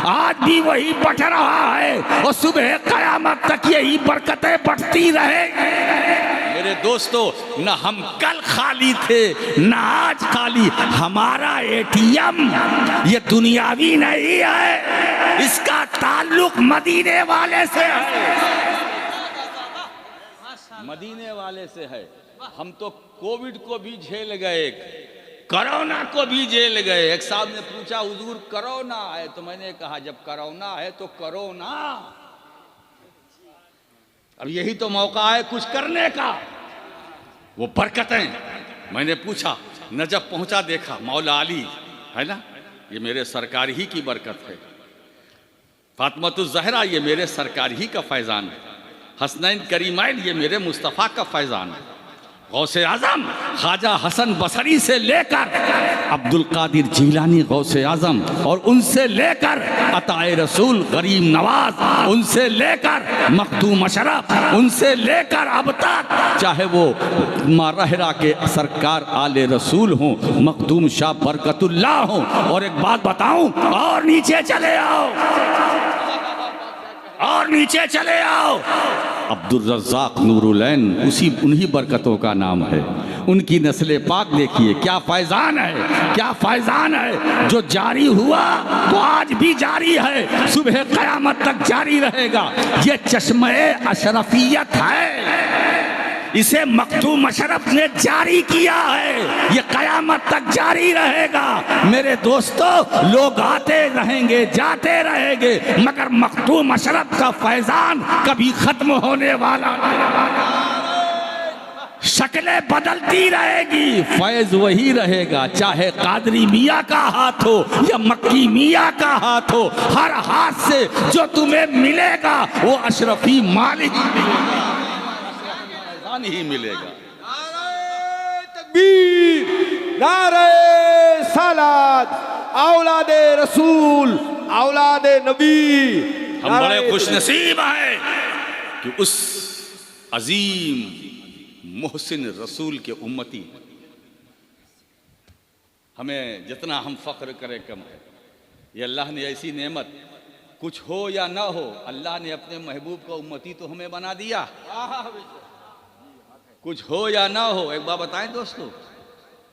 आज भी वही बट रहा है और सुबह कयामत तक यही बरकतें बटती रहेंगी। मेरे दोस्तों, न हम कल खाली थे न आज खाली। हमारा एटीएम ये दुनियावी नहीं है, इसका ताल्लुक मदीने वाले से है, मदीने वाले से है। हम तो कोविड को भी झेल गए, कोरोना को भी झेल गए। एक साहब ने पूछा, हुजूर कोरोना है? तो मैंने कहा, जब कोरोना है तो करो ना, अब यही तो मौका है कुछ करने का। वो बरकतें, मैंने पूछा, नजफ पहुंचा, देखा मौला अली है ना, ये मेरे सरकार ही की बरकत है। फातिमातुज़ ज़हरा ये मेरे सरकार ही का फैज़ान है। हसनैन करीमैन ये मेरे मुस्तफ़ा का फैज़ान है। गौसे आज़म ख्वाजा हसन बसरी से लेकर अब्दुल कादिर जीलानी गौसे आज़म, और उनसे लेकर अताए रसूल गरीब नवाज, उनसे लेकर मखदूम अशरफ, उनसे लेकर अब तक चाहे वो मारहरा के सरकार आले रसूल हों, मखदूम शाह बरकतुल्लाह हों। और एक बात बताऊं, और नीचे चले आओ, और नीचे चले आओ, अब्दुल रज़्ज़ाक़ नूरुलैन उन्हीं बरकतों का नाम है। उनकी नस्ल पाक देखिए, क्या फैज़ान है, क्या फैज़ान है जो जारी हुआ तो आज भी जारी है, सुबह क़यामत तक जारी रहेगा। ये चश्मे अशरफियत है, इसे मखदूम अशरफ ने जारी किया है, ये कयामत तक जारी रहेगा। मेरे दोस्तों, लोग आते रहेंगे जाते रहेंगे, मगर मखदूम अशरफ का फैजान कभी खत्म होने वाला नहीं। शक्लें बदलती रहेगी, फैज वही रहेगा, चाहे कादरी मियाँ का हाथ हो या मक्की मियाँ का हाथ हो। हर हाथ से जो तुम्हें मिलेगा वो अशरफी मालिक ही मिलेगा। नारे तकबीर, नारे सलात, औलादे रसूल, औलादे नबी। हम बड़े खुशनसीब हैं कि उस अजीम मोहसिन रसूल के उम्मती, हमें जितना हम फख्र करें कम है। ये अल्लाह ने ऐसी नेमत, कुछ हो या ना हो, अल्लाह ने अपने महबूब का उम्मती तो हमें बना दिया। कुछ हो या ना हो, एक बात बताएं दोस्तों,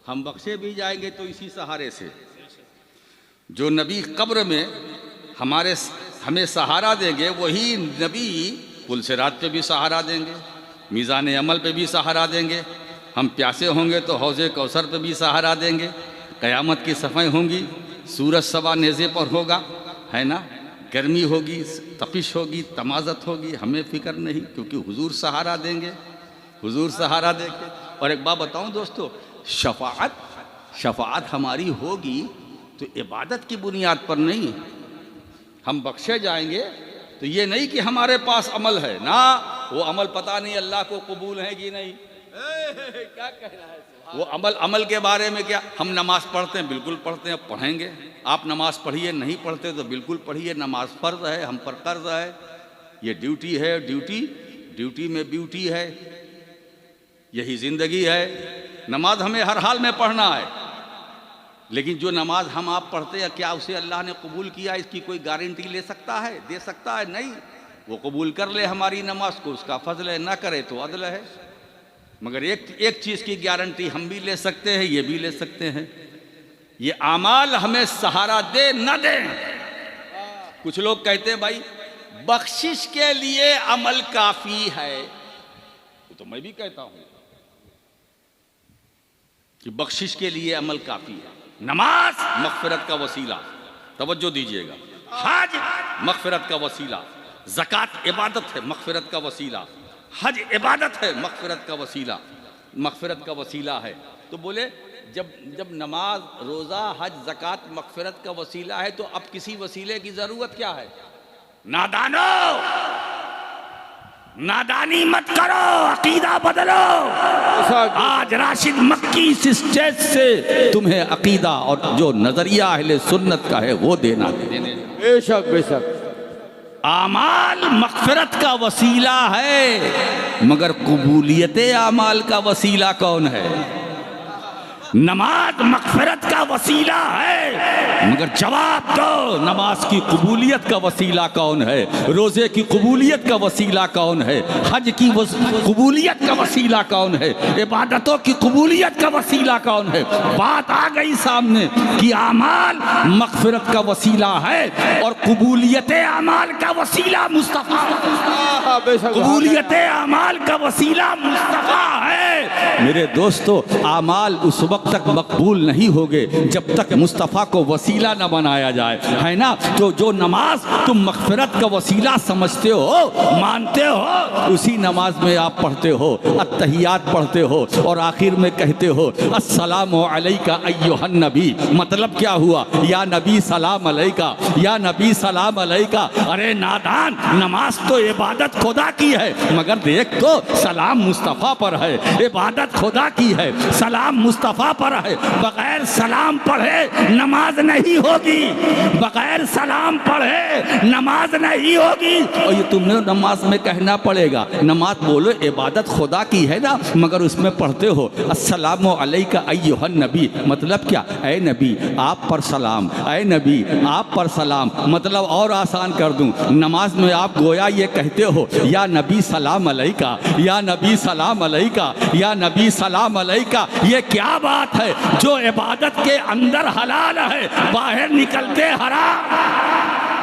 हम बख्शे भी जाएंगे तो इसी सहारे से। जो नबी कब्र में हमें सहारा देंगे, वही नबी पुलसिरात पे भी सहारा देंगे, मीज़ान अमल पे भी सहारा देंगे। हम प्यासे होंगे तो हौज़े कौसर पे भी सहारा देंगे। क़यामत की सफ़ाई होंगी, सूरज सवा नेज़े पर होगा, है ना, गर्मी होगी, तपिश होगी, तमाज़त होगी, हमें फ़िक्र नहीं, क्योंकि हुजूर सहारा देंगे, हुजूर सहारा देंगे। और एक बात बताऊं दोस्तों, शफाअत हमारी होगी तो इबादत की बुनियाद पर नहीं, हम बख्शे जाएंगे तो ये नहीं कि हमारे पास अमल है ना, वो अमल पता नहीं अल्लाह को कबूल है कि नहीं। क्या कह रहा है वो अमल के बारे में क्या, हम नमाज पढ़ते हैं, बिल्कुल पढ़ते हैं, पढ़ेंगे। आप नमाज पढ़िए, नहीं पढ़ते तो बिल्कुल पढ़िए, नमाज फ़र्ज है, हम पर कर्ज है, ये ड्यूटी है, ड्यूटी में ब्यूटी है, यही ज़िंदगी है। नमाज हमें हर हाल में पढ़ना है, लेकिन जो नमाज हम आप पढ़ते हैं, क्या उसे अल्लाह ने कबूल किया, इसकी कोई गारंटी ले सकता है, दे सकता है? नहीं। वो कबूल कर ले हमारी नमाज को, उसका फजल है, ना करे तो अदल है। मगर एक चीज़ की गारंटी हम भी ले सकते हैं, ये भी ले सकते हैं, ये आमाल हमें सहारा दे न दे। कुछ लोग कहते हैं भाई बख्शिश के लिए अमल काफ़ी है, तो मैं भी कहता हूं कि बख्शिश के लिए अमल काफ़ी है। नमाज मग़फ़िरत का वसीला, तवज्जो दीजिएगा, हज मग़फ़िरत का वसीला, ज़कात इबादत है, मग़फ़िरत का वसीला, हज इबादत है, मग़फ़िरत का वसीला, मग़फ़िरत का वसीला है। तो बोले जब नमाज, रोज़ा, हज, ज़कात मग़फ़िरत का वसीला है, तो अब किसी वसीले की ज़रूरत क्या है? नादानो, नादानी मत करो, अकीदा बदलो। आज राशिद मक्की इस स्टेज से तुम्हें अकीदा और जो नजरिया अहले सुन्नत का है वो देना। बेशक बेशक। आमाल मग़फ़िरत का वसीला है, मगर कबूलियत आमाल का वसीला कौन है? नमाज मग़फ़िरत का वसीला है, मगर जवाब दो, नमाज की कबूलियत का वसीला कौन है? रोज़े की कबूलियत का वसीला कौन है? हज की कबूलियत का वसीला कौन है? इबादतों की कबूलियत का वसीला कौन है? बात आ गई सामने कि आमाल मग़फ़िरत का वसीला है और कबूलियत आमाल का वसीला मुस्तफ़ा, कबूलियत आमाल का वसीला मुस्तफ़ा है। मेरे दोस्तों, आमाल उस वक्त तक मकबूल नहीं होगे जब तक मुस्तफ़ा को वसीला न बनाया जाए, है ना। तो जो नमाज तुम मग़फ़िरत का वसीला समझते हो, मानते हो, उसी नमाज में आप पढ़ते हो, अत्तहियात पढ़ते हो और आखिर में कहते हो अस्सलामु अलैका अय्युहन नबी। मतलब क्या हुआ? या नबी सलाम अलैका, या नबी सलाम अलैका। अरे नादान, नमाज तो इबादत खुदा की है, मगर देख तो सलाम मुस्तफ़ा पर है। इबादत खुदा की है, सलाम मुस्तफ़ा पर है। बगैर सलाम पढ़े नमाज नहीं होगी, बगैर सलाम पढ़े नमाज नहीं होगी। और ये तुम्हें नमाज में कहना पड़ेगा, नमाज बोलो इबादत खुदा की है ना, मगर उसमें पढ़ते हो अस्सलामु अलैका अय्युहन नबी। मतलब क्या? ऐ नबी आप पर सलाम, ऐ नबी आप पर सलाम। मतलब और आसान कर दूं, नमाज में आप गोया ये कहते हो या नबी सलाम अलैका, या नबी सलाम अलैका, या नबी सलाम अलैका। ये क्या बात है? जो इबादत के अंदर हलाल है, बाहर निकलते हराम।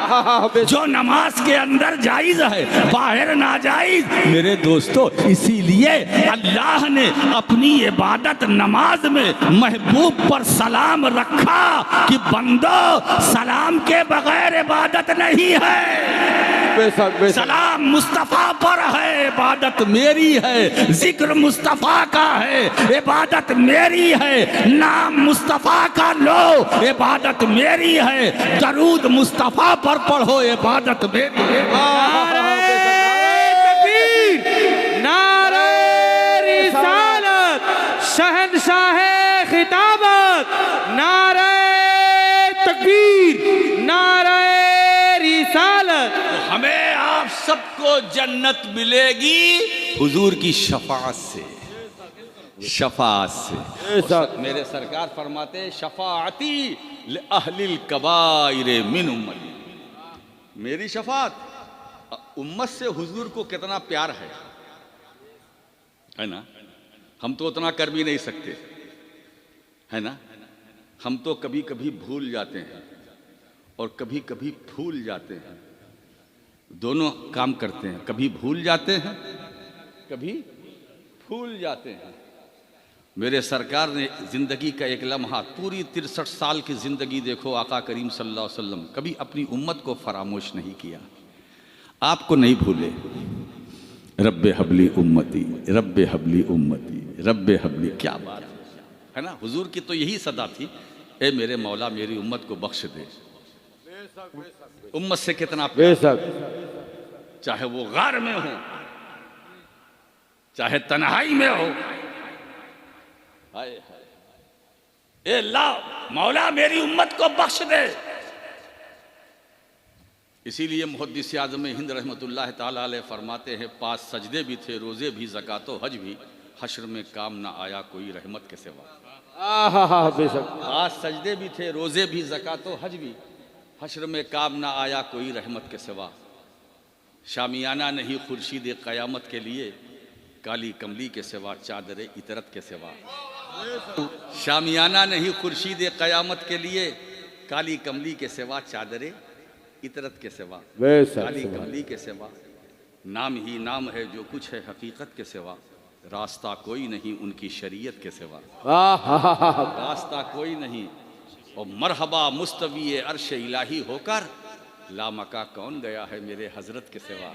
जो नमाज के अंदर जायज है, बाहर नाजायज। मेरे दोस्तों, इसीलिए अल्लाह ने अपनी इबादत नमाज में महबूब पर सलाम रखा कि बंदो, सलाम के बगैर इबादत नहीं है। सलाम मुस्तफ़ा पर है, इबादत मेरी है। जिक्र मुस्तफ़ा का है, इबादत मेरी है। नाम मुस्तफ़ा का लो, इबादत मेरी है। दरूद मुस्तफ़ा पर पढ़ो, इबादत मेरी है। नारे तकबीर, नारे रिसालत, शहंशाहे खिताबत, नारे तकबीर, नारे रिसालत। हमें आप सबको जन्नत मिलेगी हुजूर की शफाअत से, शफाअत से। मेरे सरकार फरमाते शफाअती लिअहलिल कबाइर मिन उम्मती। मेरी शफाअत उम्मत से हुजूर को कितना प्यार है ना। हम तो उतना कर भी नहीं सकते, है ना। हम तो कभी कभी भूल जाते हैं और कभी कभी भूल जाते हैं, दोनों काम करते हैं। कभी भूल जाते हैं, कभी भूल जाते हैं। मेरे सरकार ने ज़िंदगी का एक लम्हा, पूरी 63 साल की ज़िंदगी देखो, आका करीम सल्लल्लाहु अलैहि वसल्लम कभी अपनी उम्मत को फरामोश नहीं किया, आपको नहीं भूले। रब्बे हबली उम्मती, रब्बे हबली उम्मती, रब्बे हबली, क्या बात है ना। हुजूर की तो यही सदा थी, ए मेरे मौला मेरी उम्मत को बख्श दे। उम्मत से कितना प्यार, चाहे वो गार में हो, चाहे तन्हाई में हो। हाय हाय, ए ला मौला मेरी उम्मत को बख्श दे। इसीलिए मुहद्दिस आज़म हिंद रहमतुल्लाह ताला अलैह फरमाते हैं, 5 सजदे भी थे, रोज़े भी, ज़कातो हज भी, हश्र में काम ना आया कोई रहमत के सिवा। बेशक 5 सजदे भी थे, रोज़े भी, ज़कातो हज भी, हश्र में काम ना आया कोई रहमत के सिवा। शामियाना नहीं खुर्शीद क़यामत के लिए, काली कमली के सिवा, चादर इतरत के सिवा। शामियाना नहीं खुर्शीद क़यामत के लिए, काली कमली के सिवा, चादर इतरत के सिवा, काली कमली के सिवा। नाम ही नाम है जो कुछ है हकीकत के सिवा, रास्ता कोई नहीं उनकी शरीयत के सिवा। रास्ता कोई नहीं। और मरहबा मुस्तवी अर्श इलाही होकर, लामका कौन गया है मेरे हजरत के सिवा।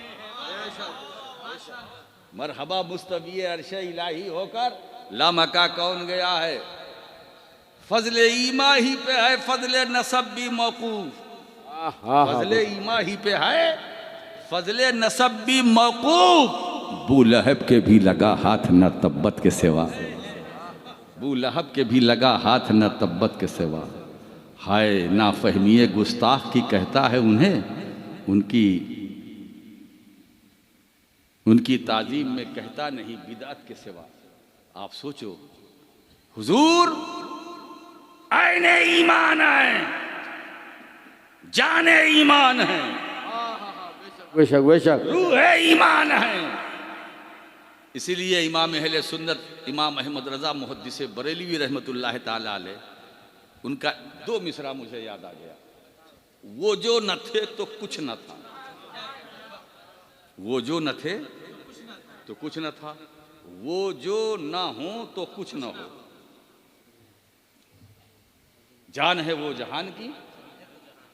मरहबा मुस्तवी अर्श इलाही होकर, लामका कौन गया है। फजले ईमा ही पे है, फजले नसब भी मौकूफ। फजले ईमा ही पे है, फजले नसब भी मौकूफ। बू लहब के भी लगा हाथ न तब्बत के सिवा, बू लहब के भी लगा हाथ न तब्बत के सिवा। हाय ना फहमिए गुस्ताख की कहता है उन्हें, उनकी ताजीम में कहता नहीं बिदात के सिवा। आप सोचो हुजूर आईने ईमान है, जाने ईमान है, बेशक बेशक रूह ईमान है। इसीलिए इमाम अहले सुन्नत इमाम अहमद रजा मुहद्दिस बरेलवी रहमतुल्लाह ताला अलैह, उनका 2 मिसरा मुझे याद आ गया। वो जो न थे तो कुछ न था, वो जो न थे तो कुछ न था, वो जो ना हो तो कुछ न हो। जान है वो जहान की,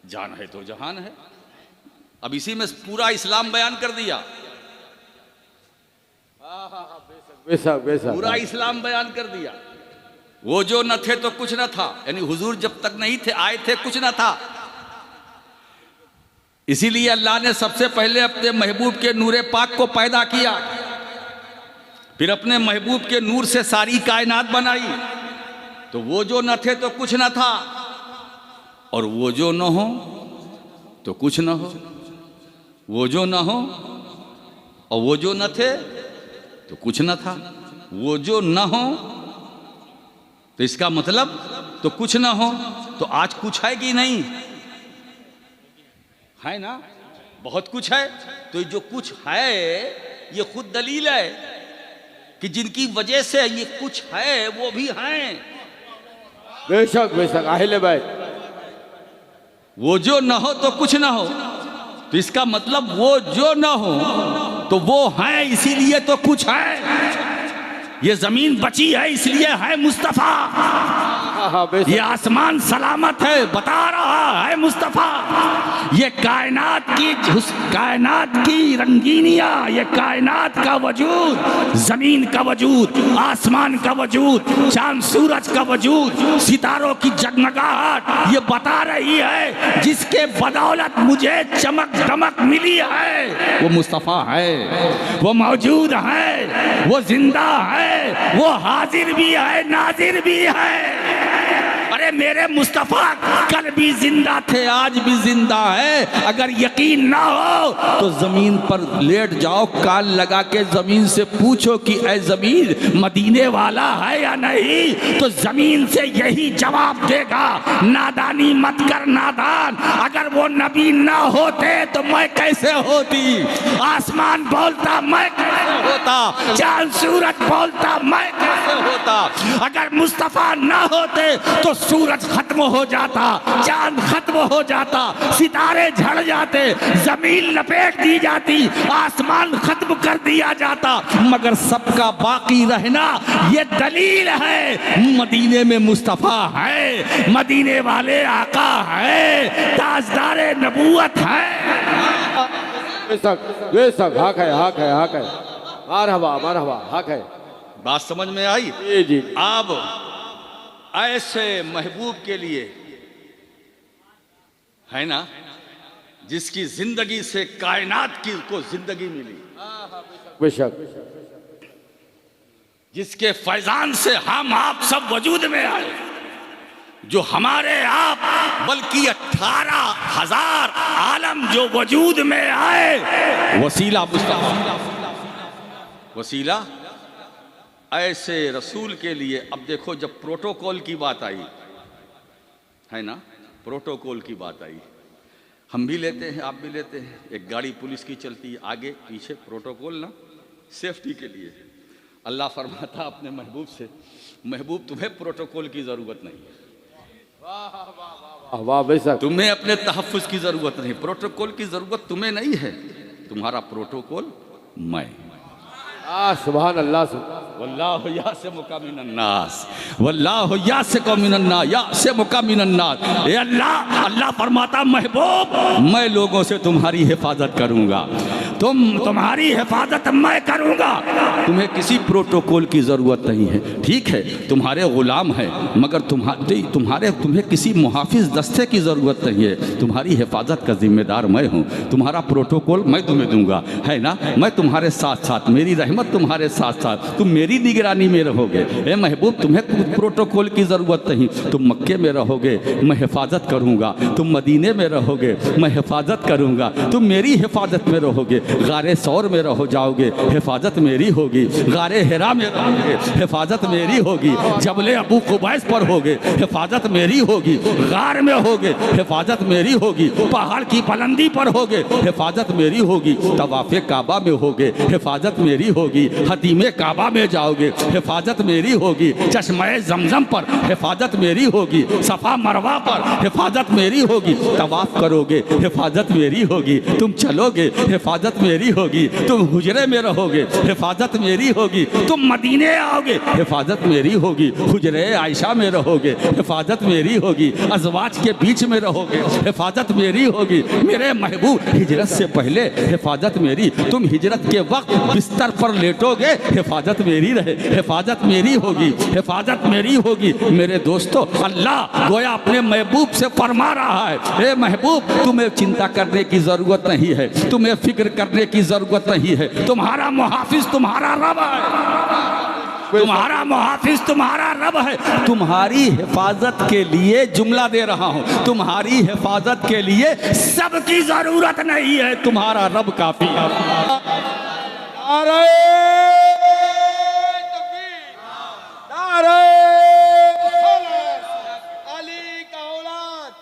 जान है तो जहान है। अब इसी में पूरा इस्लाम बयान कर दिया, बेशक बेशक पूरा इस्लाम बयान कर दिया। वो जो न थे तो कुछ न था, यानी हुजूर जब तक नहीं थे, आए थे, कुछ न था। इसीलिए अल्लाह ने सबसे पहले अपने महबूब के नूरे पाक को पैदा किया, फिर अपने महबूब के नूर से सारी कायनात बनाई। तो वो जो न थे तो कुछ न था, और वो जो न हो तो कुछ न हो। वो जो न हो और वो जो न थे तो कुछ न था। वो जो न हो तो इसका मतलब तो कुछ ना हो। तो आज कुछ है कि नहीं है ना, बहुत कुछ है। तो जो कुछ है ये खुद दलील है कि जिनकी वजह से ये कुछ है वो भी हैं। बेशक बेशक आहिले भाई, वो जो ना हो तो कुछ ना हो, तो इसका मतलब वो जो ना हो तो वो है, इसीलिए तो कुछ है। ये जमीन बची है इसलिए है मुस्तफा, ये आसमान सलामत है बता रहा है मुस्तफा। ये कायनात की रंगीनियां, ये कायनात का वजूद, जमीन का वजूद, आसमान का वजूद, चांद सूरज का वजूद, सितारों की जगमगाहट, ये बता रही है जिसके बदौलत मुझे चमक दमक मिली है वो मुस्तफा है, वो मौजूद है, वो जिंदा है, वो हाजिर भी है, नाजिर भी है। अरे मेरे मुस्तफा कल भी जिंदा थे, आज भी जिंदा है। अगर यकीन ना हो तो जमीन पर लेट जाओ, कान लगा के जमीन से पूछो कि ऐ जमीन मदीने वाला है या नहीं, तो जमीन से यही जवाब देगा। नादानी मत कर नादान, अगर वो नबी ना होते तो मैं कैसे होती। आसमान बोलता मैं कैसे होता, चांद सूरज बोलता मैं कैसे होता। अगर मुस्तफा ना होते तो सूरज खत्म हो जाता, चांद खत्म हो जाता, सितारे झड़ जाते, जमीन लपेट दी जाती, आसमान खत्म कर दिया जाता, मगर सबका बाकी रहना ये दलील है मदीने में मुस्तफा है, मदीने वाले आका है, ताजदारे नबूवत है। बेशक बेशक, हक है हक है हक है, मरहबा हक है। बात समझ में आई? जी जी। अब ऐसे महबूब के लिए है ना, जिसकी जिंदगी से कायनात की को जिंदगी मिली, बेशक, जिसके फैजान से हम आप सब वजूद में आए, जो हमारे आप बल्कि 18,000 आलम जो वजूद में आए, वसीला मुस्तफा, वसीला ऐसे रसूल के लिए। अब देखो, जब प्रोटोकॉल की बात आई है ना, प्रोटोकॉल की बात आई, हम भी लेते हैं, आप भी लेते हैं। एक गाड़ी पुलिस की चलती है, आगे पीछे प्रोटोकॉल ना, सेफ्टी के लिए। अल्लाह फरमाता अपने महबूब से, महबूब तुम्हें प्रोटोकॉल की ज़रूरत नहीं है, वाह बेशक, तुम्हें अपने तहफ़्फ़ुज़ की ज़रूरत नहीं, प्रोटोकॉल की ज़रूरत तुम्हें नहीं है, तुम्हारा प्रोटोकॉल मैं। सुभान अल्लाह, वल्लाहु यासिमुका मिनन नास, वल्लाहु यासिमुका मिनन नास, यासिमुका मिनन नास। ए अल्लाह, अल्लाह फरमाता महबूब मैं लोगों से तुम्हारी हिफाजत करूंगा, तुम्हारी हिफाजत मैं करूंगा, तुम्हें किसी प्रोटोकॉल की ज़रूरत नहीं है। ठीक है, तुम्हारे ग़ुलाम हैं, मगर तुम्हें किसी मुहाफिज दस्ते की ज़रूरत नहीं है, तुम्हारी हिफाजत का जिम्मेदार मैं हूँ, तुम्हारा प्रोटोकॉल मैं तुम्हें दूंगा, है ना, मैं तुम्हारे साथ साथ, मेरी रहमत तुम्हारे साथ साथ, तुम मेरी निगरानी में रहोगे। ए महबूब, तुम्हें प्रोटोकॉल की ज़रूरत नहीं, तुम मक्के में रहोगे, मैं हिफाजत करूँगा, तुम मदीने में रहोगे, मैं हिफाजत करूँगा, तुम मेरी हिफाजत में रहोगे, गारे सौर में रहो जाओगे, हिफाजत मेरी होगी, गारे हिरा में रहोगे, हिफाजत मेरी होगी, जबले अबू कुबैस पर होगे, हिफाजत मेरी होगी, गार में होगे, हिफाजत मेरी होगी, पहाड़ की बुलंदी पर होगे, हिफाजत मेरी होगी, तवाफ़े काबा में होगे, हिफाजत मेरी होगी, हतीमे काबा में जाओगे, हिफाजत मेरी होगी, चश्मे जमजम पर हिफाजत मेरी होगी, सफ़ा मरवा पर हिफाजत मेरी होगी, तवाफ करोगे, हिफाजत मेरी होगी, तुम चलोगे, हिफाजत मेरी होगी, तुम हुजरे में रहोगे, हिफाजत मेरी होगी, तुम मदीने आओगे, हिफाजत मेरी होगी, हुजरे आयशा में रहोगे, हिफाजत मेरी होगी, अज़वाज के बीच में रहोगे, हिफाजत मेरी होगी। मेरे महबूब, हिजरत से पहले हिफाजत मेरी, तुम हिजरत के वक्त बिस्तर पर लेटोगे, हिफाजत मेरी रहे, हिफाजत मेरी होगी, हिफाजत मेरी होगी। मेरे दोस्तों, अल्लाह गोया अपने महबूब से फरमा रहा है, ए महबूब, तुम्हें चिंता करने की ज़रूरत नहीं है, तुम्हें फिक्र करने की ज़रूरत नहीं है, तुम्हारा मुहाफिज तुम्हारा रब है, तुम्हारा मुहाफिज तुम्हारा रब है। तुम्हारी हिफाजत के लिए जुमला दे रहा हूँ, तुम्हारी हिफाजत के लिए सबकी ज़रूरत नहीं है, तुम्हारा रब काफ़ी है। नारे तकबीर, नारे अली का औलाद,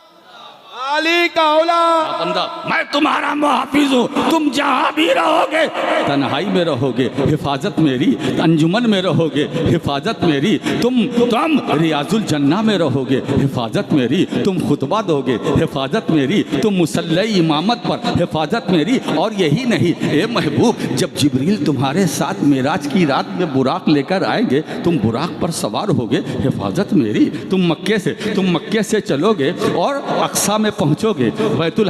अली का औलाद। बंदा, मैं तुम्हारा मुहाफिज हूँ, तुम जहाँ भी रहोगे, तन्हाई में रहोगे, हिफाजत मेरी, अंजुमन में रहोगे, हिफाजत मेरी, तुम रियाजुल जन्ना में रहोगे, हिफाजत मेरी, तुम खुतबा दोगे, हिफाजत मेरी, तुम मुसल्ले इमामत पर, हिफाजत मेरी। और यही नहीं, ए महबूब, जब जिब्रील तुम्हारे साथ मेराज की रात में बुराक लेकर आएंगे, तुम बुराक पर सवार होगे, हिफाजत मेरी। तुम मक्के से चलोगे और अक्सा में पहुँचोगे, बैतुल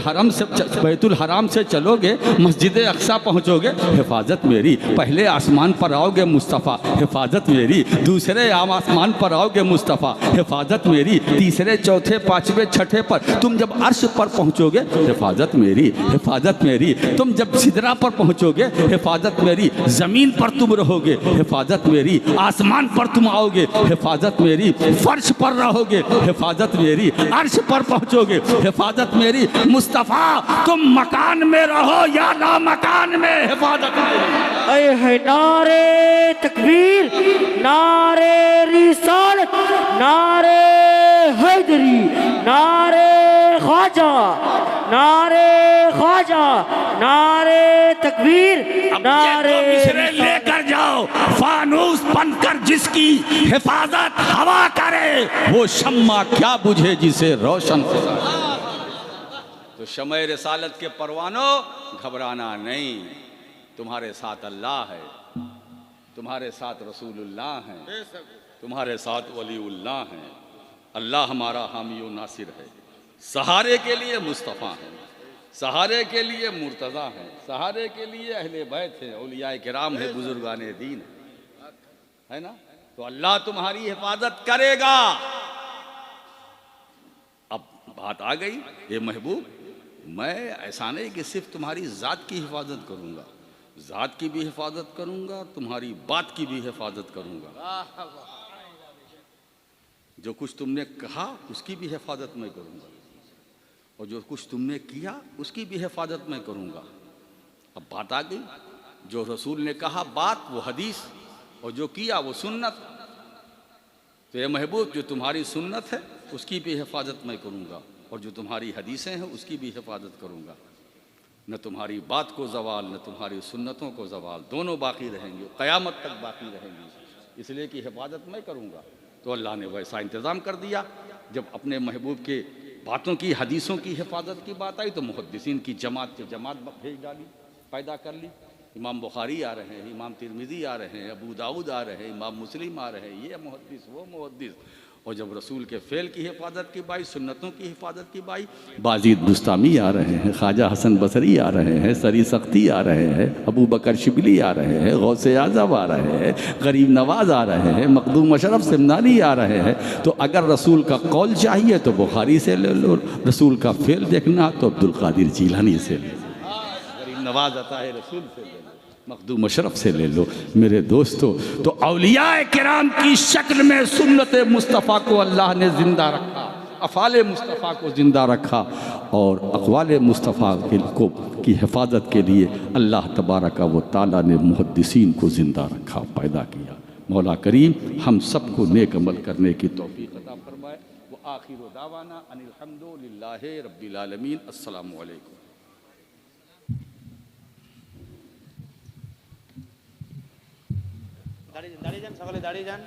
हराम से चलोगे, मस्जिद अक्सा पहुँचोगे, हिफाजत मेरी। पहले आसमान पर आओगे मुस्तफ़ा, हिफाजत मेरी। दूसरे आसमान पर आओगे मुस्तफ़ा, हिफाजत मेरी। तीसरे चौथे पाँचवें छठे पर तुम जब अर्श पर पहुँचोगे, हिफाजत मेरी, हिफाजत मेरी। तुम जब सिदरा पर पहुँचोगे, हिफाजत मेरी। ज़मीन पर तुम रहोगे, हिफाजत मेरी। आसमान पर तुम आओगे, हिफाजत मेरी। फर्श पर रहोगे, हिफाजत मेरी। अर्श पर पहुँचोगे, हिफाजत मेरी। मुस्तफ़ा तुम मकान में रहो या ना मकान में, हिफाजत मेरी। है नारे तकबीर, नारे रिसालत, नारे हैदरी, नारे ख्वाजा, नारे ख्वाजा, नारे तकबीर, नारे मिसरे लेकर जाओ, फानूस बनकर जिसकी हिफाजत हवा करे, वो शम्मा क्या बुझे जिसे रोशन करे। तो शमए रिसालत के परवानों, घबराना नहीं, तुम्हारे साथ अल्लाह है, तुम्हारे साथ रसूलुल्लाह हैं, तुम्हारे साथ वलीउल्लाह हैं। अल्लाह हमारा हामी व नासिर है। सहारे के लिए मुस्तफ़ा हैं, सहारे के लिए मुर्तज़ा हैं, सहारे के लिए अहले बैत हैं, औलियाए किराम है, बुजुर्गाने दीन है ना। तो अल्लाह तुम्हारी हिफाजत करेगा। अब बात आ गई, ये महबूब, मैं ऐसा नहीं कि सिर्फ तुम्हारी ज़ात की हिफाजत करूँगा, ज़ात की भी हिफाजत करूँगा, तुम्हारी बात की भी हिफाजत करूँगा। जो कुछ तुमने कहा उसकी भी हिफाजत मैं करूँगा, और जो कुछ तुमने किया उसकी भी हिफाजत मैं करूँगा। अब बात आ गई, जो रसूल ने कहा बात वो हदीस, और जो किया वो सुन्नत। तो ये महबूब, जो तुम्हारी सुन्नत है उसकी भी हिफाजत मैं करूँगा, और जो तुम्हारी हदीसें हैं उसकी भी हिफाजत करूँगा। न तुम्हारी बात को ज़वाल, न तुम्हारी सुन्नतों को ज़वाल, दोनों बाकी रहेंगे, क़यामत तक बाकी रहेंगी, इसलिए कि हिफाजत मैं करूँगा। तो अल्लाह ने वैसा इंतज़ाम कर दिया। जब अपने महबूब के बातों की, हदीसों की हिफाजत की बात आई तो मुहद्दिसीन की जमात भेज डाली, पैदा कर ली। इमाम बुखारी आ रहे हैं, इमाम तिरमिज़ी आ रहे हैं, अबू दाऊद आ रहे हैं, इमाम मुस्लिम आ रहे हैं, ये मुहद्दिस वो मुहद्दिस। और जब रसूल के फ़ेल की हिफाजत की बाई, सुन्नतों की हिफाजत की बाई, बाजीद बुस्तामी आ रहे हैं, ख्वाजा हसन बसरी आ रहे हैं, सरी सख्ती आ रहे हैं, अबू बकर शिबली आ रहे हैं, गौसे आज़म आ रहे हैं, गरीब नवाज आ रहे हैं, मखदूम अशरफ सिमनानी आ रहे हैं। तो अगर रसूल का कौल चाहिए तो बुखारी से ले लो, रसूल का फ़ेल देखना तो अब्दुल कादिर जीलानी से ले लो, गरीब नवाज आता है रसूल से ले लो, मखदूम अशरफ से ले लो। मेरे दोस्तों, तो औलियाए किराम की शक्ल में सुन्नत मुस्तफ़ा को अल्लाह ने ज़िंदा रखा, अफ़ाले मुस्तफ़ा को ज़िंदा रखा, और अक़वाले मुस्तफ़ा की हिफाजत के लिए अल्लाह तबारक व तआला ने मुहद्दिसीन को ज़िंदा रखा, पैदा किया। मौला करीम हम सबको नेक अमल करने की तौफ़ीक़ अता फरमाए। व आखिरु दावाना अनिल हम्दुलिल्लाहि रब्बिल आलमीन। अस्सलामु अलैकुम। दाঁড়িয়ে যান, সকলে দাঁড়িয়ে যান।